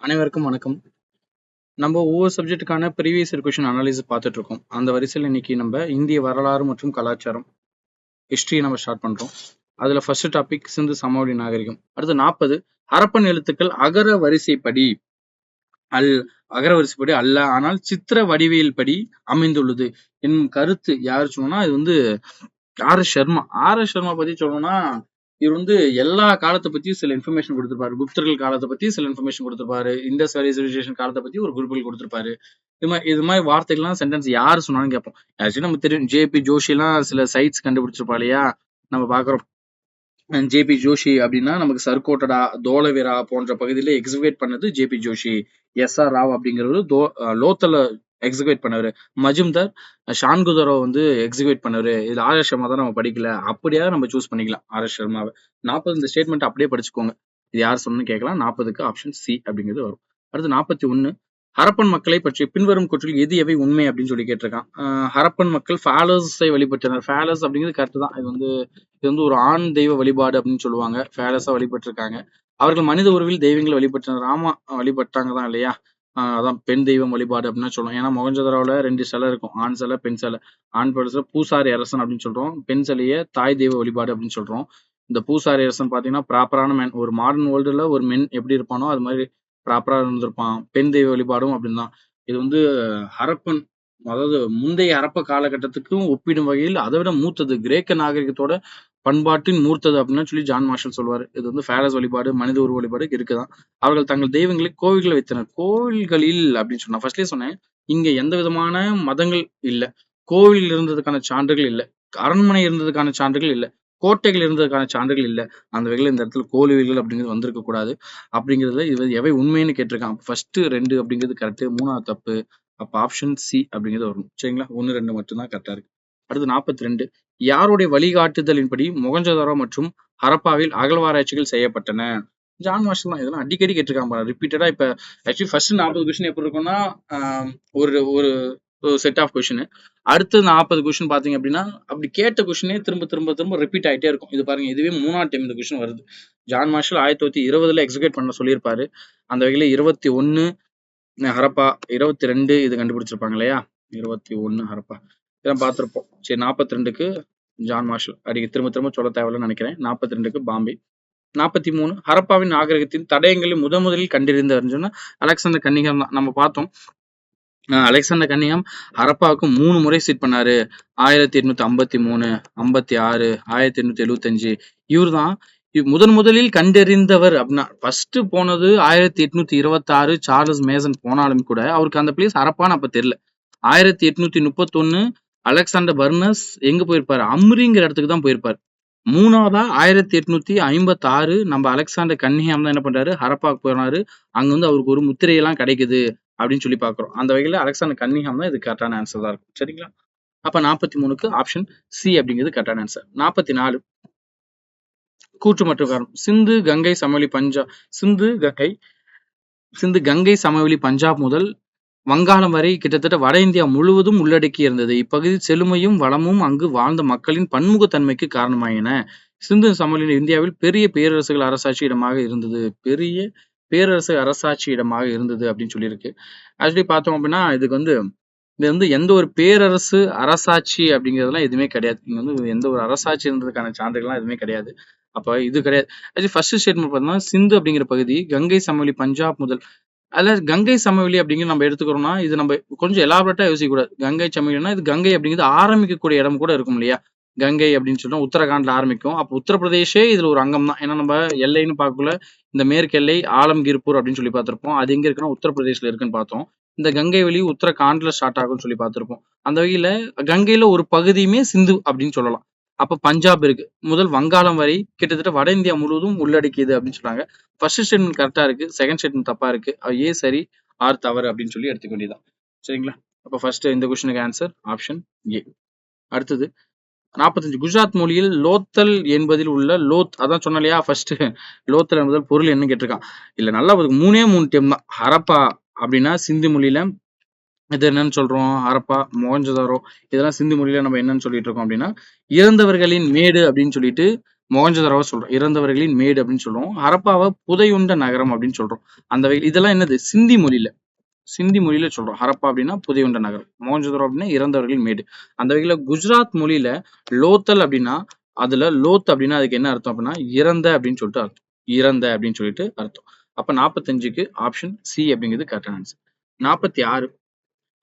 அனைவருக்கும் வணக்கம். நம்ம ஒவ்வொரு சப்ஜெக்ட்டுக்கான ப்ரீவியஸ் இயர் கொஸ்டின் அனாலிசிஸ் பார்த்துட்டு இருக்கோம். அந்த வரிசையில் இன்னைக்கு நம்ம இந்திய வரலாறு மற்றும் கலாச்சாரம் ஹிஸ்டரியை நம்ம ஸ்டார்ட் பண்றோம். அதுல ஃபர்ஸ்ட் டாபிக் சிந்து சமவெளி நாகரிகம். அடுத்து 40 ஹரப்பன் எழுத்துக்கள் அகர வரிசைப்படி அல்ல, ஆனால் சித்திர வடிவியல் படி அமைந்துள்ளது என்னும் கருத்து யாரு சொன்னா, இது வந்து ஆர்.எஸ். சர்மா. ஆர்.எஸ். சர்மா பத்தி சொல்லணும்னா, இவர் எல்லா காலத்தை பத்தியும் சில இன்ஃபர்மேஷன் கொடுத்திருப்பாரு. குப்தர்கள் காலத்தை பத்தி சில இன்ஃபர்மேஷன் கொடுத்திருப்பாரு. இண்டஸ் வேலி சிவிலைசேஷன் காலத்தை பத்தி ஒரு குறிப்புகள் கொடுத்திருப்பாரு. இது மாதிரி வார்த்தைகள்லாம் சென்டென்ஸ் யாரு சொன்னாலும் கேட்போம். ஆக்சுவலி நம்ம தெரியும், ஜேபி ஜோஷி எல்லாம் சில சைட்ஸ் கண்டுபிடிச்சிருப்பா இல்லையா, நம்ம பாக்குறோம். ஜேபி ஜோஷி அப்படின்னா நமக்கு சர்கோட்டடா, தோலவேரா போன்ற பகுதியில எக்ஸிக்யூட் பண்ணது ஜேபி ஜோஷி. எஸ்.ஆர். ராவ் அப்படிங்கிறவரு லோத்தல எக்ஸிக்யூட் பண்ணவரு. மஜும்தார் ஷான்குதரோ எக்ஸிக்யூட் பண்ணவரு. இது ஆர்.எஸ். சர்மா தான் நம்ம படிக்கல, அப்படியா நம்ம சூஸ் பண்ணிக்கலாம் ஆர்.எஸ். சர்மாவை. 40 இந்த ஸ்டேட்மெண்ட் அப்படியே படிச்சுக்கோங்க. இது யார் சொன்னு கேட்கலாம். 40க்கு ஆப்ஷன் சி அப்படிங்கிறது வரும். அடுத்து 41 ஹரப்பன் மக்களை பற்றி பின்வரும் கூற்றில் எது எவை உண்மை அப்படின்னு சொல்லி கேட்டிருக்கான். ஹரப்பன் மக்கள் ஃபேலஸை வழிபட்டனர். ஃபேலஸ் அப்படிங்கிறது கரெக்ட் தான். இது ஒரு ஆண் தெய்வ வழிபாடு அப்படின்னு சொல்லுவாங்க. ஃபேலஸா வழிபட்டிருக்காங்க. அவர்கள் மனித உருவில் தெய்வங்களை வழிபட்டனர். ஆமா, வழிபட்டாங்க தான் இல்லையா. அதான் பெண் தெய்வம் வழிபாடு அப்படின்னு சொல்லுவோம். ஏன்னா மொகஞ்சதாரோல 2 சிலை இருக்கும், ஆண் சிலை, பெண் சிலை. ஆண் சிலை பூசாரி அரசன் அப்படின்னு சொல்றோம், பெண் சிலைய தாய் தெய்வ வழிபாடு அப்படின்னு சொல்றோம். இந்த பூசாரி அரசன் பாத்தீங்கன்னா ப்ராப்பரான மேன். ஒரு மாடர்ன் வேர்ல்டுல ஒரு மென் எப்படி இருப்பானோ அது மாதிரி ப்ராப்பரா இருந்திருப்பான். பெண் தெய்வ வழிபாடும் அப்படின்னு தான். இது ஹரப்பன், அதாவது முந்தைய ஹரப்ப காலகட்டத்துக்கும் ஒப்பிடும் வகையில் அதை விட மூத்தது, கிரேக்க நாகரிகத்தோட பண்பாட்டின் மூர்த்தது அப்படின்னு சொல்லி ஜான் மார்ஷல் சொல்லுவாரு. இது ஃபேலஸ் வழிபாடு, மனித உருவ வழிபாடு இருக்குதான். அவர்கள் தங்கள் தெய்வங்களை கோவில்களை வைத்தனர். கோவில்களில் அப்படின்னு சொன்னா ஃபர்ஸ்ட்லயே சொன்னேன், இங்க எந்த விதமான மதங்கள் இல்ல, கோவில் இருந்ததுக்கான சான்றுகள் இல்ல, அரண்மனை இருந்ததுக்கான சான்றுகள் இல்ல, கோட்டைகள் இருந்ததுக்கான சான்றுகள் இல்ல. அந்த வகையில இந்த இடத்துல கோவில்கள் அப்படிங்கிறது வந்திருக்க கூடாது. அப்படிங்கிறதுல இது எவை உண்மைன்னு கேட்டிருக்கான். ஃபர்ஸ்ட் 2 அப்படிங்கிறது கரெக்ட், 3வது தப்பு. அப்ப ஆப்ஷன் சி அப்படிங்கிறது வரும். சரிங்களா, 1, 2 மட்டும்தான் கரெக்டா இருக்கு. அடுத்து 42 யாருடைய வழிகாட்டுதலின்படி மொகஞ்சதாரோ மற்றும் ஹரப்பாவில் அகழ்வாராய்ச்சிகள் செய்யப்பட்டன? ஜான் மார்ஷல் தான். இதெல்லாம் அடிக்கடி கேட்டிருக்காங்க ரிப்பீட்டடா. இப்ப ஆக்சுவலி ஃபர்ஸ்ட் 40 கொஸ்டின் எப்படி இருக்கும்னா, ஒரு ஒரு செட் ஆஃப் கொஸ்டின். அடுத்து 40 கொஸ்டின் பாத்தீங்க அப்படின்னா, அப்படி கேட்ட கொஸ்டினே திரும்ப திரும்ப திரும்ப ரிப்பீட் ஆயிட்டே இருக்கும். இது பாருங்க, இதுவே 3ஆவது டைம் இந்த கொஸ்டின் வருது. ஜான் மார்ஷல் 1920 எக்ஸிக்யூட் பண்ண சொல்லியிருப்பாரு. அந்த வகையில 21 ஹரப்பா, 22 இது கண்டுபிடிச்சிருப்பாங்க இல்லையா. 21 ஹரப்பா இதெல்லாம் பார்த்திருப்போம். சரி, 42க்கு ஜான் மார்ஷல். அடிக்க திரும்ப திரும்ப சொல்ல தேவையில்லைன்னு நினைக்கிறேன். 42க்கு பாம்பே. 43 ஹரப்பாவின் நாகரிகத்தின் தடயங்களை முதலில் கண்டறிந்தவர் சொன்னா அலெக்சாண்டர் கன்னிங்ஹாம் தான். நம்ம பார்த்தோம், அலெக்சாண்டர் கன்னிங்ஹாம் ஹரப்பாவுக்கு 3 முறை விசிட் பண்ணாரு. 1853, 56, 1875. இவர் தான் முதலில் கண்டறிந்தவர் அப்படின்னா. ஃபர்ஸ்ட் போனது 1826 சார்லஸ் மேசன் போனாலும் கூட அவருக்கு அந்த பிளேஸ் ஹரப்பான்னு அப்ப தெரியல. 1831 அலெக்சாண்டர் பர்னஸ் எங்க போயிருப்பாரு, அம்ரிங்கிற இடத்துக்கு தான் போயிருப்பாரு. 3வதா 1856 நம்ம அலெக்சாண்டர் கன்னிங்ஹாம் தான் என்ன பண்றாரு, ஹரப்பாக்கு போறாரு. அங்க அவருக்கு ஒரு முத்திரையெல்லாம் கிடைக்குது அப்படின்னு சொல்லி பாக்குறோம். அந்த வகையில அலெக்சாண்டர் கன்னிங்ஹாம் தான் இது கரெக்டான ஆன்சர் தான் இருக்கும். சரிங்களா, அப்ப 43க்கு ஆப்ஷன் சி அப்படிங்கிறது கரெக்டான ஆன்சர். 44 கூற்று மற்றும் காரணம். சிந்து கங்கை சமவெளி பஞ்சாப் முதல் வங்காளம் வரை கிட்டத்தட்ட வட இந்தியா முழுவதும் உள்ளடக்கி இருந்தது. இப்பகுதி செழுமையும் வளமும் அங்கு வாழ்ந்த மக்களின் பன்முகத்தன்மைக்கு காரணமாயின. சிந்து சமவெளி இந்தியாவில் பெரிய பேரரசுகள் அரசாட்சி இடமாக இருந்தது அப்படின்னு சொல்லியிருக்கு. ஆக்சுவலி பார்த்தோம் அப்படின்னா, இது எந்த ஒரு பேரரசு அரசாட்சி அப்படிங்கிறதுலாம் எதுவுமே கிடையாது. இங்க எந்த ஒரு அரசாட்சி இருந்ததுக்கான சான்றுகள்லாம் எதுவுமே கிடையாது. அப்ப இது கிடையாது. ஆக்சுவலி ஃபர்ஸ்ட் ஸ்டேட்மெண்ட் பார்த்தோம்னா, சிந்து அப்படிங்கிற பகுதி கங்கை சமவெளி பஞ்சாப் முதல். அதில் கங்கை சமவெளி அப்படிங்கிற நம்ம எடுத்துக்கிறோம்னா, இது நம்ம கொஞ்சம் எலாபரேட்டா யோசிக்க கூடாது. கங்கை சமவெளினா இது கங்கை அப்படிங்கிறது ஆரம்பிக்கக்கூடிய இடம் கூட இருக்கும் இல்லையா. கங்கை அப்படின்னு சொன்னா உத்தரகாண்ட்ல ஆரம்பிக்கும். அப்போ உத்தரப்பிரதேஷே இதுல ஒரு அங்கம் தான். ஏன்னா நம்ம எல்லைன்னு பார்க்கல, இந்த மேற்கு எல்லை ஆலம்கீர்பூர் அப்படின்னு சொல்லி பார்த்திருப்போம். அது எங்க இருக்குன்னா உத்தரப்பிரதேஷ்ல இருக்குன்னு பார்த்தோம். இந்த கங்கை வழி உத்தரகாண்ட்ல ஸ்டார்ட் ஆகும்னு சொல்லி பார்த்திருப்போம். அந்த வகையில கங்கையில ஒரு பகுதியுமே சிந்து அப்படின்னு சொல்லலாம். அப்ப பஞ்சாப் இருக்கு முதல் வங்காளம் வரை கிட்டத்தட்ட வட இந்தியா முழுவதும் உள்ளடக்கியது அப்படின்னு சொல்றாங்க. ஃபர்ஸ்ட் ஸ்டேட்மெண்ட் கரெக்டா இருக்கு, செகண்ட் ஸ்டேட்மெண்ட் தப்பா இருக்கு. ஏ சரி, ஆர் தவறு அப்படின்னு சொல்லி எடுத்துக்க வேண்டியதான். சரிங்களா, அப்ப ஃபர்ஸ்ட் இந்த கொஸ்டினுக்கு ஆன்சர் ஆப்ஷன் ஏ. அடுத்தது 45 குஜராத் மொழியில் லோத்தல் என்பதில் உள்ள லோத், அதான் சொன்ன இல்லையா ஃபர்ஸ்ட், லோத்தல் என்பதில் பொருள் என்ன கேட்டிருக்கான். இல்ல நல்லா 3 டைம் தான். ஹரப்பா அப்படின்னா சிந்து மொழியில இது என்னன்னு சொல்றோம், ஹரப்பா, மொஹஞ்சதாரோ, இதெல்லாம் சிந்து மொழியில நம்ம என்னன்னு சொல்லிட்டு இருக்கோம் அப்படின்னா இறந்தவர்களின் மேடு அப்படின்னு சொல்லிட்டு மொஹஞ்சதாரோவை சொல்றோம். இறந்தவர்களின் மேடு அப்படின்னு சொல்றோம். ஹரப்பாவை புதையுண்ட நகரம் அப்படின்னு சொல்றோம். அந்த வகையில் இதெல்லாம் என்னது? சிந்தி மொழியில சொல்றோம். ஹரப்பா அப்படின்னா புதையுண்ட நகரம். மொஹஞ்சதாரோ அப்படின்னா இறந்தவர்களின் மேடு. அந்த வகையில குஜராத் மொழியில லோத்தல் அப்படின்னா அதுல லோத் அப்படின்னா அதுக்கு என்ன அர்த்தம் அப்படின்னா இறந்த அப்படின்னு சொல்லிட்டு அர்த்தம். இறந்த அப்படின்னு சொல்லிட்டு அர்த்தம். அப்ப 45க்கு ஆப்ஷன் சி அப்படிங்கிறது கரெக்டான ஆன்சர். 46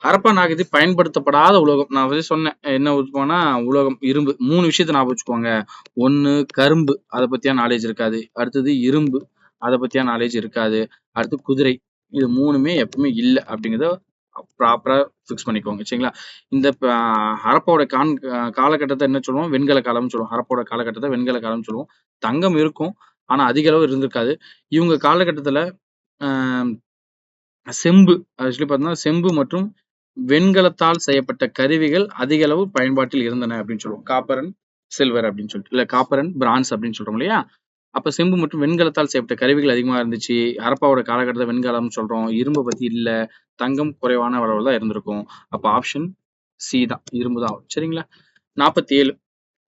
ஹரப்பா நாகரிகத்தில் பயன்படுத்தப்படாத உலோகம். நான் வந்து சொன்னேன். என்ன போனா உலோகம், இரும்பு. 3 விஷயத்த ஞாபகம் வச்சுக்கோங்க. ஒண்ணு கரும்பு, அத பத்தியான நாலேஜ் இருக்காது. அடுத்தது இரும்பு, அத பத்தியான நாலேஜ் இருக்காது. அடுத்து குதிரை. இது 3மே எப்பவுமே இல்ல அப்படிங்கிறத ப்ராப்பரா ஃபிக்ஸ் பண்ணிக்கோங்க. சரிங்களா? இந்த ஹரப்பாவோட காலகட்டத்தை என்ன சொல்லுவோம்? வெண்கல காலம்னு சொல்லுவோம். ஹரப்பாவோட காலகட்டத்தை வெண்கல காலம்னு சொல்லுவோம். தங்கம் இருக்கும். ஆனா அதிக அளவு இருந்திருக்காது. இவங்க காலகட்டத்துல செம்பு ஆக்சுவலி பார்த்தீங்கன்னா செம்பு மற்றும் வெண்கலத்தால் செய்யப்பட்ட கருவிகள் அதிக அளவு பயன்பாட்டில் இருந்தன அப்படின்னு சொல்லுவோம். காப்பர் அண்ட் சில்வர் அப்படின்னு சொல்லிட்டு, இல்ல காப்பர் அண்ட் பிரான்ஸ் அப்படின்னு சொல்றோம் இல்லையா? அப்ப செம்பு மற்றும் வெண்கலத்தால் செய்யப்பட்ட கருவிகள் அதிகமா இருந்துச்சு. ஹரப்பாவோட காலகட்டத்தை வெண்கலம்னு சொல்றோம். இரும்பு பத்தி இல்ல. தங்கம் குறைவான அளவுல தான் இருந்திருக்கும். அப்ப ஆப்ஷன் சி தான், இரும்பு தான். சரிங்களா?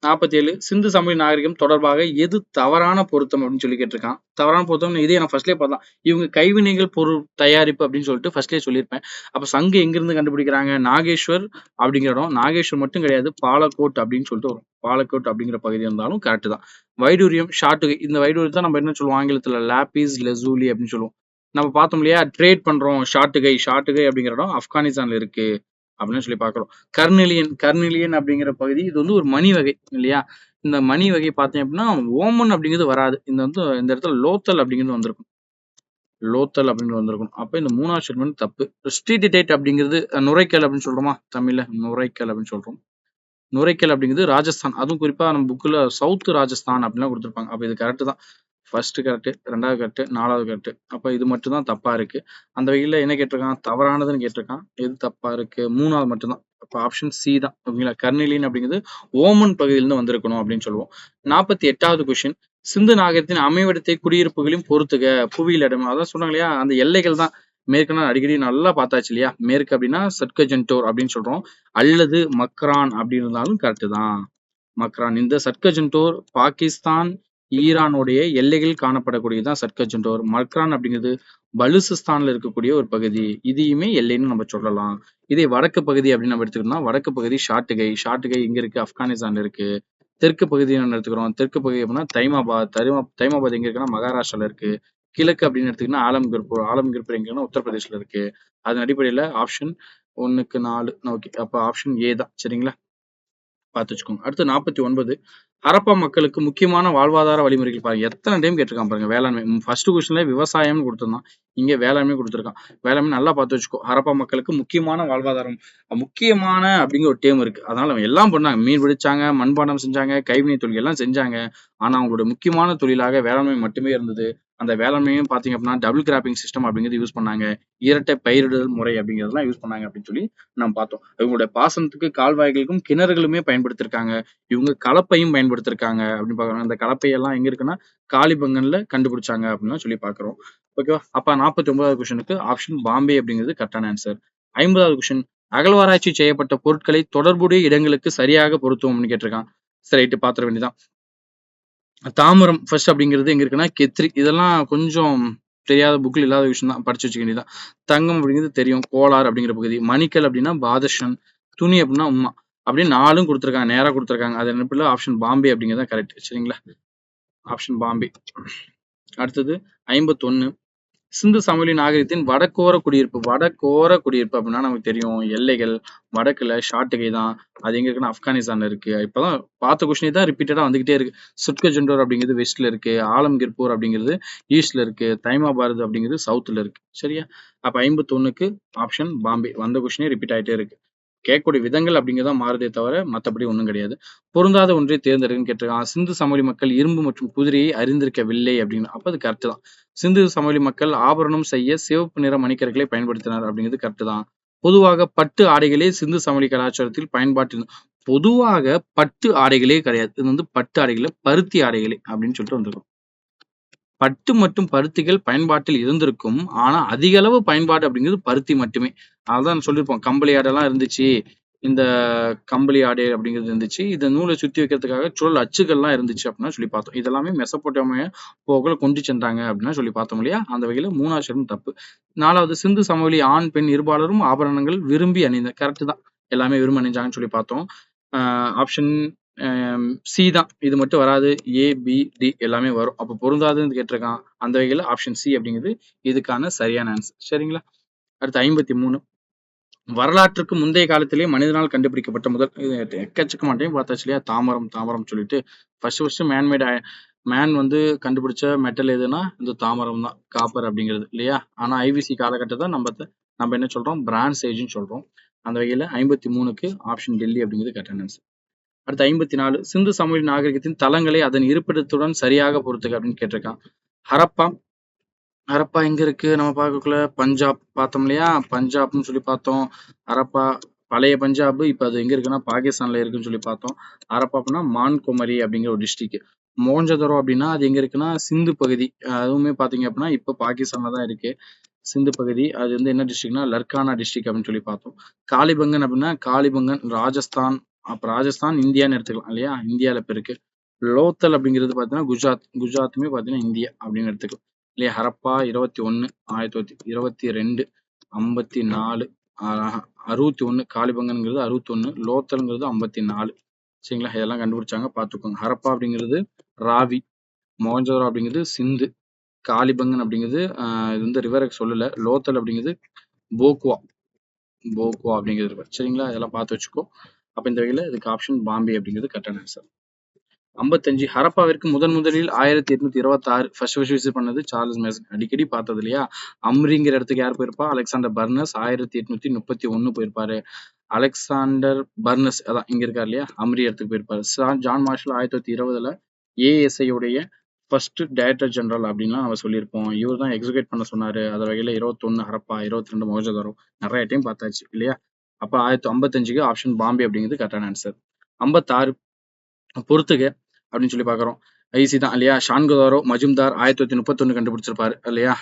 47 சிந்து சமவெளி நாகரிகம் தொடர்பாக எது தவறான பொருத்தம் அப்படின்னு சொல்லி கேட்டிருக்கான். தவறான பொருத்தம் இதே நான் ஃபர்ஸ்ட்லேயே பார்த்தலாம். இவங்க கைவினைகள் பொருள் தயாரிப்பு அப்படின்னு சொல்லிட்டு ஃபர்ஸ்ட்லேயே சொல்லியிருப்பேன். அப்ப சங்கு எங்கிருந்து கண்டுபிடிக்கிறாங்க? நாகேஸ்வர் அப்படிங்கிற இடம். நாகேஸ்வர் மட்டும் கிடையாது, பாலக்கோட் அப்படின்னு சொல்லிட்டு வரும். பாலக்கோட் அப்படிங்கிற பகுதி இருந்தாலும் கரெக்ட் தான். வைடூரியம், ஷாட்டுகை. இந்த வைடூரியத்தை நம்ம என்ன சொல்லுவோம் ஆங்கிலத்துல? லாபிஸ் லெசூலி அப்படின்னு சொல்லுவோம். நம்ம பார்த்தோம் இல்லையா? ட்ரேட் பண்றோம். ஷாட்டுகை அப்படிங்கிற இடம் ஆப்கானிஸ்தான்ல இருக்கு அப்படின்னு சொல்லி பார்க்கிறோம். கர்னிலியன் அப்படிங்கிற பகுதி இது வந்து ஒரு மணி வகை இல்லையா? இந்த மணி வகை பார்த்தீங்க அப்படின்னா ஓமன் அப்படிங்கிறது வராது. இந்த இடத்துல லோத்தல் அப்படிங்கிறது வந்திருக்கும். லோத்தல் அப்படின்னு வந்திருக்கும். அப்ப இந்த 3வது ஸ்டேட்மெண்ட் தப்பு. ஸ்ட்ரீடிடைட் அப்படிங்கிறது நுரைக்கல் அப்படின்னு சொல்றோமா தமிழ்ல? நுரைக்கல் அப்படின்னு சொல்றோம். நுரைக்கல் அப்படிங்கிறது ராஜஸ்தான். அதுவும் குறிப்பா நம்ம புக்ல சவுத் ராஜஸ்தான் அப்படிலாம் கொடுத்துருப்பாங்க. அப்ப இது கரெக்ட் தான். ஃபர்ஸ்ட் கரெக்ட், 2வது கரெக்ட், 4வது கரெக்ட். அப்ப இது மட்டும் தான் தப்பா இருக்கு. அந்த வகையில என்ன கேட்டிருக்கான்? தவறானதுன்னு கேட்டிருக்கான். எது தப்பா இருக்கு? 3வது மட்டும் தான். அப்ப ஆப்ஷன் சி தான். ஓகேங்களா? கர்னிலியன் அப்படிங்கிறது ஓமன் பகுதியிலிருந்து வந்திருக்கணும் அப்படின்னு சொல்லுவோம். 48வது கொஸ்டின். சிந்து நாகரிகத்தின் அமைவிடத்தை குடியிருப்புகளையும் பொறுத்துக. புவியியல் இடம். அதான் சொன்னாங்க இல்லையா? அந்த எல்லைகள் தான். மேற்குனா அடிக்கடி நல்லா பார்த்தாச்சு இல்லையா? மேற்கு அப்படின்னா சட்கஜென்டோர் அப்படின்னு சொல்றோம். அல்லது மக்ரான் அப்படி இருந்தாலும் கரெக்ட் தான். மக்ரான். இந்த சட்கஜென்டோர் பாகிஸ்தான், ஈரானுடைய எல்லைகளில் காணப்படக்கூடியதுதான் சட்கஜென்டோர். மக்ரான் அப்படிங்கிறது பலுசிஸ்தான்ல இருக்கக்கூடிய ஒரு பகுதி. இதையுமே எல்லைன்னு நம்ம சொல்லலாம். இதே வடக்கு பகுதி அப்படின்னு நம்ம எடுத்துக்கிட்டோம்னா வடக்கு பகுதி ஷாட்டுகை எங்க இருக்கு? ஆப்கானிஸ்தான்ல இருக்கு. தெற்கு பகுதியை நம்ம எடுத்துக்கிறோம். தெற்கு பகுதி அப்படின்னா தைமாபாத் எங்க இருக்குன்னா மகாராஷ்டிரால இருக்கு. கிழக்கு அப்படின்னு எடுத்துக்கிட்டா ஆலம்கீர்பூர் எங்கன்னா உத்தரப்பிரதேஷ்ல இருக்கு. அதன் அடிப்படையில ஆப்ஷன் 1க்கு 4. ஓகே, அப்ப ஆப்ஷன் ஏ தான். சரிங்களா? பார்த்து வச்சுக்கோங்க. அடுத்து 49 ஹரப்பா மக்களுக்கு முக்கியமான வாழ்வாதார வழிமுறைகள் பாருங்க. எத்தனை டைம் கேட்டிருக்கான் பாருங்க. வேளாண்மை. ஃபர்ஸ்ட் கொஸ்டின்ல விவசாயம்னு கொடுத்திருந்தான். இங்க வேளாண்மை கொடுத்திருக்கான். வேளாண்மை நல்லா பார்த்து வச்சுக்கோ. ஹரப்பா மக்களுக்கு முக்கியமான வாழ்வாதாரம், முக்கியமான அப்படிங்கிற ஒரு டேம் இருக்கு. அதனால அவங்க எல்லாம் பண்ணாங்க. மீன் பிடிச்சாங்க, மண்பாண்டம் செஞ்சாங்க, கைவினை தொழில் எல்லாம் செஞ்சாங்க. ஆனா அவங்களோட முக்கியமான தொழிலாக வேளாண்மை மட்டுமே இருந்தது. அந்த வேளாண்மையும் பாத்தீங்க அப்படின்னா டபுள் கிராப்பிங் சிஸ்டம் அப்படிங்கிறது யூஸ் பண்ணாங்க. இரட்டை பயிரிடுதல் முறை அப்படிங்கிறதெல்லாம் யூஸ் பண்ணாங்க அப்படின்னு சொல்லி நம்ம பார்த்தோம். இவங்களோட பாசனத்துக்கு கால்வாய்களுக்கும் கிணறுகளுமே பயன்படுத்திருக்காங்க. இவங்க கலப்பையும் பயன்படுத்திருக்காங்க அப்படின்னு பாக்குறோம். அந்த கலப்பையெல்லாம் எங்க இருக்குன்னா காலிபங்கன்ல கண்டுபிடிச்சாங்க அப்படின்னு சொல்லி பாக்குறோம். ஓகேவா? அப்ப 49வது கொஸ்டினுக்கு ஆப்ஷன் பாம்பே அப்படிங்கிறது கரெக்டான ஆன்சர். 50வது கொஸ்டின். அகழ்வாராய்ச்சி செய்யப்பட்ட பொருட்களை தொடர்புடைய இடங்களுக்கு சரியாக பொருத்துவோம்னு கேட்டிருக்கான். சரி, பாத்திர வேண்டியதான். தாமிரம் ஃபர்ஸ்ட் அப்படிங்கிறது எங்க இருக்குன்னா கெத்ரி. இதெல்லாம் கொஞ்சம் தெரியாத புக்ல இல்லாத விஷயம் தான், படிச்சு வச்சுக்க வேண்டியதான். தங்கம் அப்படிங்கிறது தெரியும், கோலார் அப்படிங்கிற பகுதி. மணிக்கல் அப்படின்னா பாதஷன். துணி அப்படின்னா உம்மா. அப்படின்னு 4ம் கொடுத்துருக்காங்க, நேரா கொடுத்துருக்காங்க. அது என்ன ஆப்ஷன் பாம்பே அப்படிங்கிறது கரெக்ட். சரிங்களா? ஆப்ஷன் பாம்பே. அடுத்தது 51 சிந்து சமவெளி நாகரிகத்தின் வடக்கோர குடியிருப்பு அப்படின்னா நமக்கு தெரியும் எல்லைகள் வடக்குல ஷாட்டுகை தான். அது எங்க இருக்குன்னா ஆப்கானிஸ்தான்ல இருக்கு. இப்பதான் பார்த்த கொஸ்டினே தான் ரிப்பீட்டடா வந்துகிட்டே இருக்கு. சுட்கஜெண்டோர் அப்படிங்கிறது வெஸ்ட்ல இருக்கு. ஆலம்கீர்பூர் அப்படிங்கிறது ஈஸ்ட்ல இருக்கு. தைமாபாத் அப்படிங்கிறது சவுத்ல இருக்கு. சரியா? அப்ப 51க்கு ஆப்ஷன் பாம்பே. வந்த கொஸ்டினே ரிப்பீட் ஆயிட்டே இருக்கு. கேட்கக்கூடிய விதங்கள் அப்படிங்கிறதா மாறுதே தவிர மற்றபடி ஒன்றும் கிடையாது. பொருந்தாத ஒன்றை தேர்ந்தெடுக்குன்னு கேட்டிருக்கான். சிந்து சமவெளி மக்கள் இரும்பு மற்றும் குதிரையை அறிந்திருக்கவில்லை அப்படின்னு. அப்ப அது கரெக்ட் தான். சிந்து சமவெளி மக்கள் ஆபரணம் செய்ய சிவப்பு நிற மணிக்கற்களை பயன்படுத்தினர் அப்படிங்கிறது கரெக்ட் தான். பொதுவாக பட்டு ஆடைகளே சிந்து சமவெளி கலாச்சாரத்தில் பயன்பாட்டில் பொதுவாக பட்டு ஆடைகளே கிடையாது. இது வந்து பட்டு ஆடைகள பருத்தி ஆடைகளே அப்படின்னு சொல்லிட்டு வந்திருக்கும். பட்டு மற்றும் பருத்திகள் பயன்பாட்டில் இருந்திருக்கும். ஆனா அதிக அளவு பயன்பாடு அப்படிங்கிறது பருத்தி மட்டுமே. அதான் சொல்லியிருப்போம். கம்பளி ஆடைலாம் இருந்துச்சு. இந்த கம்பளி ஆடை அப்படிங்கிறது இருந்துச்சு. இந்த நூலை சுத்தி வைக்கிறதுக்காக சுழல் அச்சுகள்லாம் இருந்துச்சு அப்படின்னா சொல்லி பார்த்தோம். இதெல்லாமே மெசபொட்டேமியா போகல கொண்டு சென்றாங்க அப்படின்னா சொல்லி பார்த்தோம் இல்லையா? அந்த வகையில 3வது ஷர்ட் தப்பு. 4வது சிந்து சமவெளி ஆண், பெண் இருபாலரும் ஆபரணங்கள் விரும்பி அணிந்த கரெக்ட் தான். எல்லாமே விரும்பி அணிஞ்சாங்கன்னு சொல்லி பார்த்தோம். ஆப்ஷன் சி தான். இது மட்டும் வராது. ஏ, பி, டி எல்லாமே வரும். அப்ப பொருந்தாதுன்னு கேட்டிருக்கான். அந்த வகையில ஆப்ஷன் சி அப்படிங்கிறது இதுக்கான சரியான ஆன்சர். சரிங்களா? அடுத்து 53. வரலாற்றுக்கு முந்தைய காலத்திலேயே மனிதனால் கண்டுபிடிக்கப்பட்ட முதல் எக்கச்சக்கமாட்டையும் பார்த்தாச்சு இல்லையா? தாமரம் சொல்லிட்டு ஃபர்ஸ்ட் மேன் வந்து கண்டுபிடிச்ச மெட்டல் எதுனா இந்த தாமரம் தான், காப்பர் அப்படிங்கிறது இல்லையா? ஆனா ஐவிசி காலகட்டத்தை நம்ம என்ன சொல்றோம்? பிரான்ஸ் ஏஜ்னு சொல்றோம். அந்த வகையில 53க்கு ஆப்ஷன் டெல்லி அப்படிங்கிறது கரெக்டான ஆன்சர். அடுத்து 54. சிந்து சமவெளி நாகரிகத்தின் தளங்களை அதன் இருப்பிடத்துடன் சரியாக பொறுத்துக்க அப்படின்னு கேட்டிருக்கான். ஹரப்பா எங்க இருக்கு? நம்ம பார்க்கக்குள்ள பஞ்சாப் பார்த்தோம் இல்லையா? பஞ்சாப்னு சொல்லி பார்த்தோம். ஹரப்பா பழைய பஞ்சாப் இப்ப அது எங்க இருக்குன்னா பாகிஸ்தான்ல இருக்குன்னு சொல்லி பார்த்தோம். ஹரப்பா அப்படின்னா மான்குமரி அப்படிங்கிற ஒரு டிஸ்ட்ரிக்ட். மோகஞ்சதரோ அப்படின்னா அது எங்க இருக்குன்னா சிந்து பகுதி. அதுவுமே பாத்தீங்க அப்படின்னா இப்ப பாகிஸ்தான்ல தான் இருக்கு. சிந்து பகுதி. அது வந்து என்ன டிஸ்ட்ரிக்ட்னா லர்கானா டிஸ்ட்ரிக்ட் அப்படின்னு சொல்லி பார்த்தோம். காளிபங்கன் அப்படின்னா காளிபங்கன் ராஜஸ்தான். அப்ப ராஜஸ்தான் இந்தியான்னு எடுத்துக்கலாம் இல்லையா? இந்தியால இப்ப இருக்கு. லோத்தல் அப்படிங்கிறது பாத்தீங்கன்னா குஜராத்துமே பாத்தீங்கன்னா இந்தியா அப்படின்னு எடுத்துக்கலாம் இல்லையா? ஹரப்பா 21, 1922, 54, 61. காளிபங்கன்ங்கிறது 61, லோத்தல்ங்கிறது 54. சரிங்களா? இதெல்லாம் கண்டுபிடிச்சாங்க பார்த்துக்கோங்க. ஹரப்பா அப்படிங்கிறது ராவி, மொஹஞ்சதாரோ அப்படிங்கிறது சிந்து, காளிபங்கன் அப்படிங்கிறது இது வந்து ரிவரை சொல்லல. லோத்தல் அப்படிங்கிறது போக்வா அப்படிங்கிறது. சரிங்களா? இதெல்லாம் பார்த்து வச்சுக்கோ. அப்ப இந்த வகையில இதுக்கு ஆப்ஷன் பாம்பே அப்படிங்கிறது கரெக்டான ஆன்சர். 55. ஹரப்பாவிற்கு முதலில் 1826 ஃபர்ஸ்ட் விசிட் பண்ணது சார்லஸ் மேசன். அடிக்கடி பார்த்தது இல்லையா? அம்ரிங்கிற இடத்துக்கு யார் போயிருப்பா? அலெக்சாண்டர் பர்னஸ் 1831 போயிருப்பாரு. அலெக்சாண்டர் பர்னஸ் அதான் இங்க இருக்காரு இல்லையா? அம்ரி இடத்துக்கு போயிருப்பாரு. ஜான் மார்ஷல் 1920 ஏஎஸ்ஐ உடைய ஃபர்ஸ்ட் டைரக்டர் ஜெனரல் அப்படின்லாம் நம்ம சொல்லியிருப்போம். இவர் தான் எக்ஸிக்யூட் பண்ண சொன்னாரு. அது வகையில 21 ஹரப்பா, 22 மொஹஞ்சதாரோ நிறைய டைம் பார்த்தாச்சு இல்லையா? அப்ப 1955க்கு ஆப்ஷன் பாம்பே அப்படிங்கிறது கரெக்டான ஆன்சர். 56. பொறுத்துக அப்படின்னு சொல்லி பாக்குறோம். ஈஸி தான் இல்லையா? ஷான்கதாரோ மஜும்தார் 1931 கண்டுபிடிச்சிருப்பாரு இல்லையா?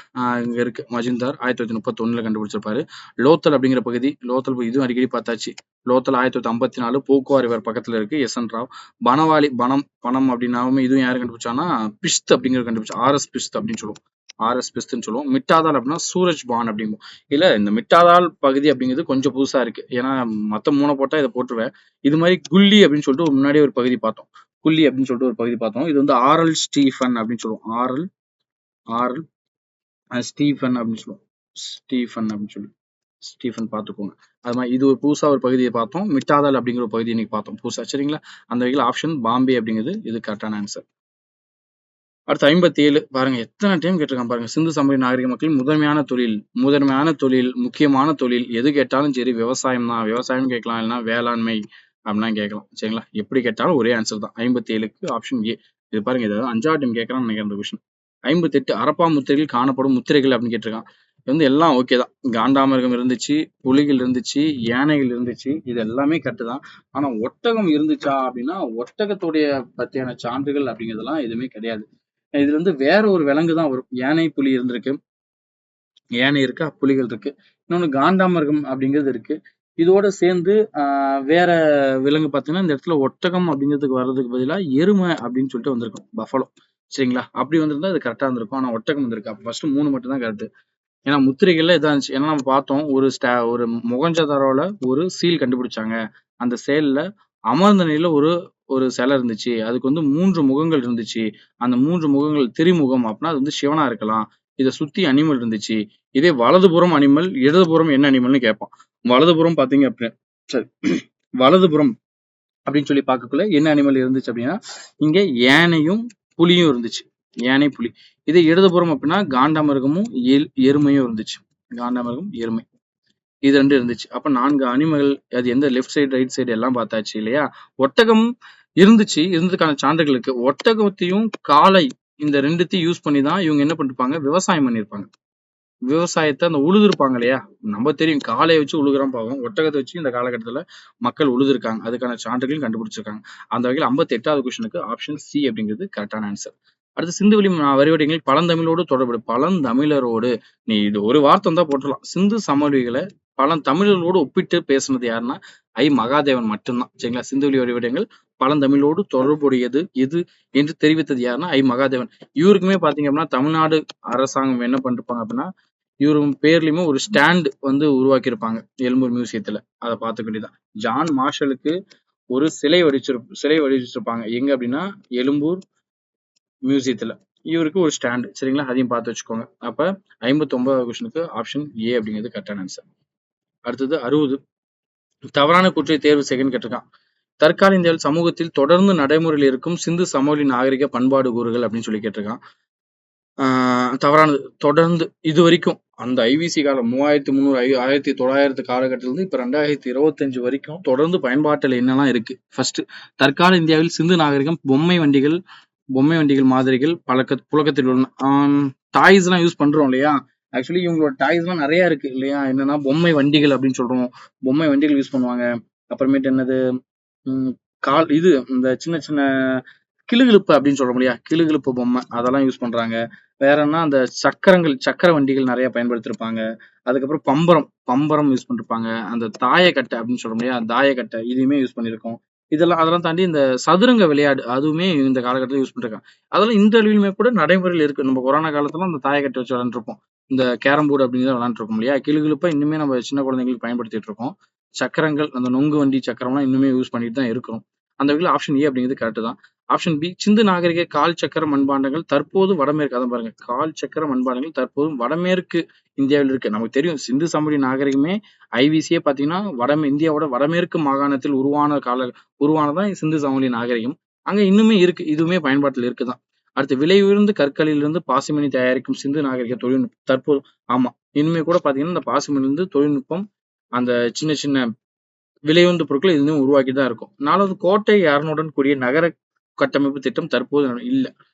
இங்க இருக்கு மஜும்தார் 1931 கண்டுபிடிச்சிருப்பாரு. லோத்தல் அப்படிங்கிற பகுதி, இதுவும் அடிக்கடி பார்த்தாச்சு. லோத்தல் 1954 பூக்குவா ரிவர் பக்கத்துல இருக்கு. எஸ்.என். ராவ். பனவாலி பணம் அப்படின்னாலுமே இதுவும் யாரு கண்டுபிடிச்சான்னா பிஸ்த் அப்படிங்கிற கண்டுபிடிச்சா ஆர்எஸ் பிஸ்த் அப்படின்னு சொல்லுவோம். ஆர்எஸ் பிஸ்த்ன்னு சொல்லுவோம். மிட்டாதால் அப்படின்னா சூரஜ் பான் அப்படிம்போம். இல்ல இந்த மிட்டாதால் பகுதி அப்படிங்கிறது கொஞ்சம் புதுசா இருக்கு. ஏன்னா மத்த 3 போட்டா இதை போட்டுருவேன். இது மாதிரி குல்லி அப்படின்னு சொல்லிட்டு முன்னாடியே ஒரு பகுதி பார்த்தோம். குல்லி அப்படின்னு சொல்லிட்டு ஒரு பகுதி பார்த்தோம். இது வந்து ஆரல் ஸ்டீஃபன் அப்படின்னு சொல்லுவோம். ஆரல் ஸ்டீஃபன் அப்படின்னு சொல்லுவோம். ஸ்டீஃபன் பார்த்துக்கோங்க. அது மாதிரி இது ஒரு புதுசா ஒரு பகுதியை பார்த்தோம். மிட்டாதால் அப்படிங்கிற ஒரு பகுதி இன்னைக்கு பார்த்தோம் புதுசா. சரிங்களா? அந்த வகையில் ஆப்ஷன் பாம்பே அப்படிங்கிறது இது கரெக்டான ஆன்சர். அடுத்து 57 பாருங்க எத்தனை டைம் கேட்டிருக்கான் பாருங்க. சிந்து சமவெளி நாகரிக மக்களின் முதன்மையான தொழில் முக்கியமான தொழில் எது கேட்டாலும் சரி விவசாயம் தான். விவசாயம் கேட்கலாம், இல்லைன்னா வேளாண்மை அப்படின்னா கேட்கலாம். சரிங்களா? எப்படி கேட்டாலும் ஒரே ஆன்சர் தான். 57க்கு ஆப்ஷன் ஏ. இது பாருங்க இது 5வது டைம் கேட்கறான்னு நினைக்கிறேன் இந்த கொஸ்டின். 58 ஹரப்பா முத்திரையில் காணப்படும் முத்திரைகள் அப்படின்னு கேட்டிருக்கான். இது வந்து எல்லாம் ஓகே தான். காண்டாமிருகம் இருந்துச்சு, புலிகள் இருந்துச்சு, யானைகள் இருந்துச்சு, இது எல்லாமே கரெக்ட் தான். ஆனா ஒட்டகம் இருந்துச்சா அப்படின்னா ஒட்டகத்துடைய பத்தியான சான்றுகள் அப்படிங்கிறதுலாம் எதுவுமே கிடையாது. இதுல வந்து வேற ஒரு விலங்கு தான் வரும். யானை, புலி இருந்திருக்கு. யானை இருக்கு, புலிகள் இருக்கு. இன்னொன்னு காண்டாமிருகம் அப்படிங்கிறது இருக்கு. இதோட சேர்ந்து வேற விலங்கு பார்த்தீங்கன்னா இந்த இடத்துல ஒட்டகம் அப்படிங்கிறதுக்கு வர்றதுக்கு பதிலா எருமை அப்படின்னு சொல்லிட்டு வந்திருக்கும். பஃபலோ. சரிங்களா? அப்படி வந்திருந்தா அது கரெக்டா இருந்திருக்கும். ஆனா ஒட்டகம் வந்திருக்கு. அப்ப ஃபர்ஸ்ட் 3 மட்டும் தான் கரெக்ட். ஏன்னா முத்திரைகள்ல இதான் இருந்துச்சு. ஏன்னா நம்ம பார்த்தோம் ஒரு மொகஞ்சதாரோல ஒரு சீல் கண்டுபிடிச்சாங்க. அந்த சேல்ல அமர்ந்த நிலையில ஒரு சிலை இருந்துச்சு. அதுக்கு வந்து 3 முகங்கள் இருந்துச்சு. அந்த 3 முகங்கள் திரிமுகம் அப்படின்னா அது வந்து சிவனா இருக்கலாம். இதை சுத்தி அனிமல் இருந்துச்சு. இதே வலதுபுறம் அனிமல், இடதுபுறம் என்ன அனிமல்னு கேட்பான். வலதுபுறம் பாத்தீங்க அப்படின்னு சரி வலதுபுறம் அப்படின்னு சொல்லி பார்க்கக்குள்ள என்ன அனிமல் இருந்துச்சு அப்படின்னா இங்க யானையும் புலியும் இருந்துச்சு. யானை, புலி. இதே இடதுபுறம் அப்படின்னா காண்டாமிருகமும் எருமையும் இருந்துச்சு. காண்டாமிருகம், எருமை இது 2 இருந்துச்சு. அப்ப 4 அனிமல். அது எந்த லெஃப்ட் சைடு ரைட் சைடு எல்லாம் பார்த்தாச்சு இல்லையா? ஒட்டகம் இருந்ததுக்கான சான்றுகள் இருக்கு. ஒட்டகத்தையும் காளை இந்த 2த்தையும் யூஸ் பண்ணி தான் இவங்க என்ன பண்ணிருப்பாங்க? விவசாயம் பண்ணிருப்பாங்க. விவசாயத்தை அந்த உழுதுருப்பாங்க இல்லையா? நம்ம தெரியும் காளையை வச்சு உழுகுறான் பாவம். ஒட்டகத்தை வச்சு இந்த காலகட்டத்துல மக்கள் உழுதுருக்காங்க. அதுக்கான சான்றுகளையும் கண்டுபிடிச்சிருக்காங்க. அந்த வகையில் 58வது கொஸ்டினுக்கு ஆப்ஷன் சி அப்படிங்கிறது கரெக்டான ஆன்சர். அடுத்து சிந்துவெளி வரிவடைகளில் பழந்தமிழோடு தொடர்பு. பழந்தமிழரோடு நீ இது ஒரு வார்த்தை தான் போட்டுடலாம். சிந்து சமவெளிகளை பழந்தமிழர்களோடு ஒப்பிட்டு பேசுனது யாருன்னா மகாதேவன் மட்டும்தான். சரிங்களா? சிந்துவெளி வழிவிடங்கள் பழந்தமிழோடு தொடர்புடையது எது என்று தெரிவித்தது யாருன்னா மகாதேவன். இவருக்குமே பாத்தீங்க அப்படின்னா தமிழ்நாடு அரசாங்கம் என்ன பண்ணிருப்பாங்க அப்படின்னா இவரு பேர்லயுமே ஒரு ஸ்டாண்ட் வந்து உருவாக்கியிருப்பாங்க எழும்பூர் மியூசியத்துல. அதை பார்த்துக்க வேண்டியதான். ஜான் மார்ஷலுக்கு ஒரு சிலை வடிச்சிருப்பாங்க எங்க அப்படின்னா எழும்பூர் மியூசியத்துல. இவருக்கு ஒரு ஸ்டாண்ட். சரிங்களா? அதையும் பார்த்து வச்சுக்கோங்க. அப்ப 59வது கொஸ்டினுக்கு ஆப்ஷன் ஏ அப்படிங்கிறது கரெக்டான ஆன்சர். அடுத்தது 60. தவறான கூற்றை தேர்வு செய்யன்னு கேட்டிருக்கான். தற்கால இந்தியாவில் சமூகத்தில் தொடர்ந்து நடைமுறையில் இருக்கும் சிந்து சமவெளி நாகரிக பண்பாடு கூறுகள் அப்படின்னு சொல்லி கேட்டிருக்கான். தவறானது. தொடர்ந்து இது வரைக்கும் அந்த ஐவிசி காலம் 3300 1900 காலகட்டத்திலிருந்து இப்ப 2025 வரைக்கும் தொடர்ந்து பயன்பாட்டில் என்னெல்லாம் இருக்கு. ஃபர்ஸ்ட், தற்கால இந்தியாவில் சிந்து நாகரிகம் பொம்மை வண்டிகள் மாதிரிகள் புழக்கத்தில் உள்ளன. டாய்ஸ் எல்லாம் யூஸ் பண்றோம் இல்லையா? ஆக்சுவலி இவங்களோட டாய்ஸ் எல்லாம் நிறைய இருக்கு இல்லையா? என்னன்னா பொம்மை வண்டிகள் அப்படின்னு சொல்றோம். பொம்மை வண்டிகள் யூஸ் பண்ணுவாங்க. அப்புறமேட்டு என்னது இந்த சின்ன சின்ன கிளுகிழுப்பு அப்படின்னு சொல்ல முடியா? கிளுகிழுப்பு பொம்மை அதெல்லாம் யூஸ் பண்றாங்க. வேற என்ன, அந்த சக்கர வண்டிகள் நிறைய பயன்படுத்திருப்பாங்க. அதுக்கப்புறம் பம்பரம் யூஸ் பண்ணிருப்பாங்க. அந்த தாயக்கட்டை அப்படின்னு சொல்ல முடியா? தாயக்கட்டை இதுவுமே யூஸ் பண்ணிருக்கோம். அதெல்லாம் தாண்டி இந்த சதுரங்க விளையாடு அதுவுமே இந்த காலகட்டத்தில் யூஸ் பண்ணிருக்காங்க. அதெல்லாம் இன்றளவிலுமே கூட நடைமுறையில் இருக்கு. நம்ம கொரோனா காலத்துல அந்த தாயக்கட்டை வச்சு விளையாண்டுருப்போம். இந்த கேரம் போர்டு அப்படிங்கிறத விளையாண்டுருக்கோம் இல்லையா? கிளுகிழுப்பா இன்னுமே நம்ம சின்ன குழந்தைங்களுக்கு பயன்படுத்திட்டு இருக்கோம். சக்கரங்கள், அந்த நொங்கு வண்டி சக்கரம்லாம் இன்னுமே யூஸ் பண்ணிட்டு தான் இருக்கிறோம். அந்த வகையில் ஆப்ஷன் ஏ அப்படிங்கிறது கரெக்ட் தான். ஆப்ஷன் பி, சிந்து நாகரிக கால் சக்கர மண்பாண்டங்கள் தற்போது வடமேற்கு, அதான் பாருங்க, கால் சக்கர மண்பாண்டங்கள் தற்போது வடமேற்கு இந்தியாவில் இருக்கு. நமக்கு தெரியும் சிந்து சமவெளி நாகரிகமே ஐவிசியே பாத்தீங்கன்னா இந்தியாவோட வடமேற்கு மாகாணத்தில் உருவானதான் சிந்து சமவெளி நாகரிகம். அங்க இன்னுமே இருக்கு. இதுவுமே பயன்பாட்டில் இருக்குதான். அடுத்து, விலை உயர்ந்த கற்களிலிருந்து பாசிமணி தயாரிக்கும் சிந்து நாகரிக தொழில்நுட்பம் தற்போது, ஆமா, இனிமே கூட பாத்தீங்கன்னா இந்த பாசிமணிலிருந்து தொழில்நுட்பம், அந்த சின்ன சின்ன விலையுயர்ந்த பொருட்கள் இன்னும் உருவாக்கி தான் இருக்கும். 4வது, கோட்டை அரணுடன் கூடிய நகர கட்டமைப்பு திட்டம் தற்போது இல்ல.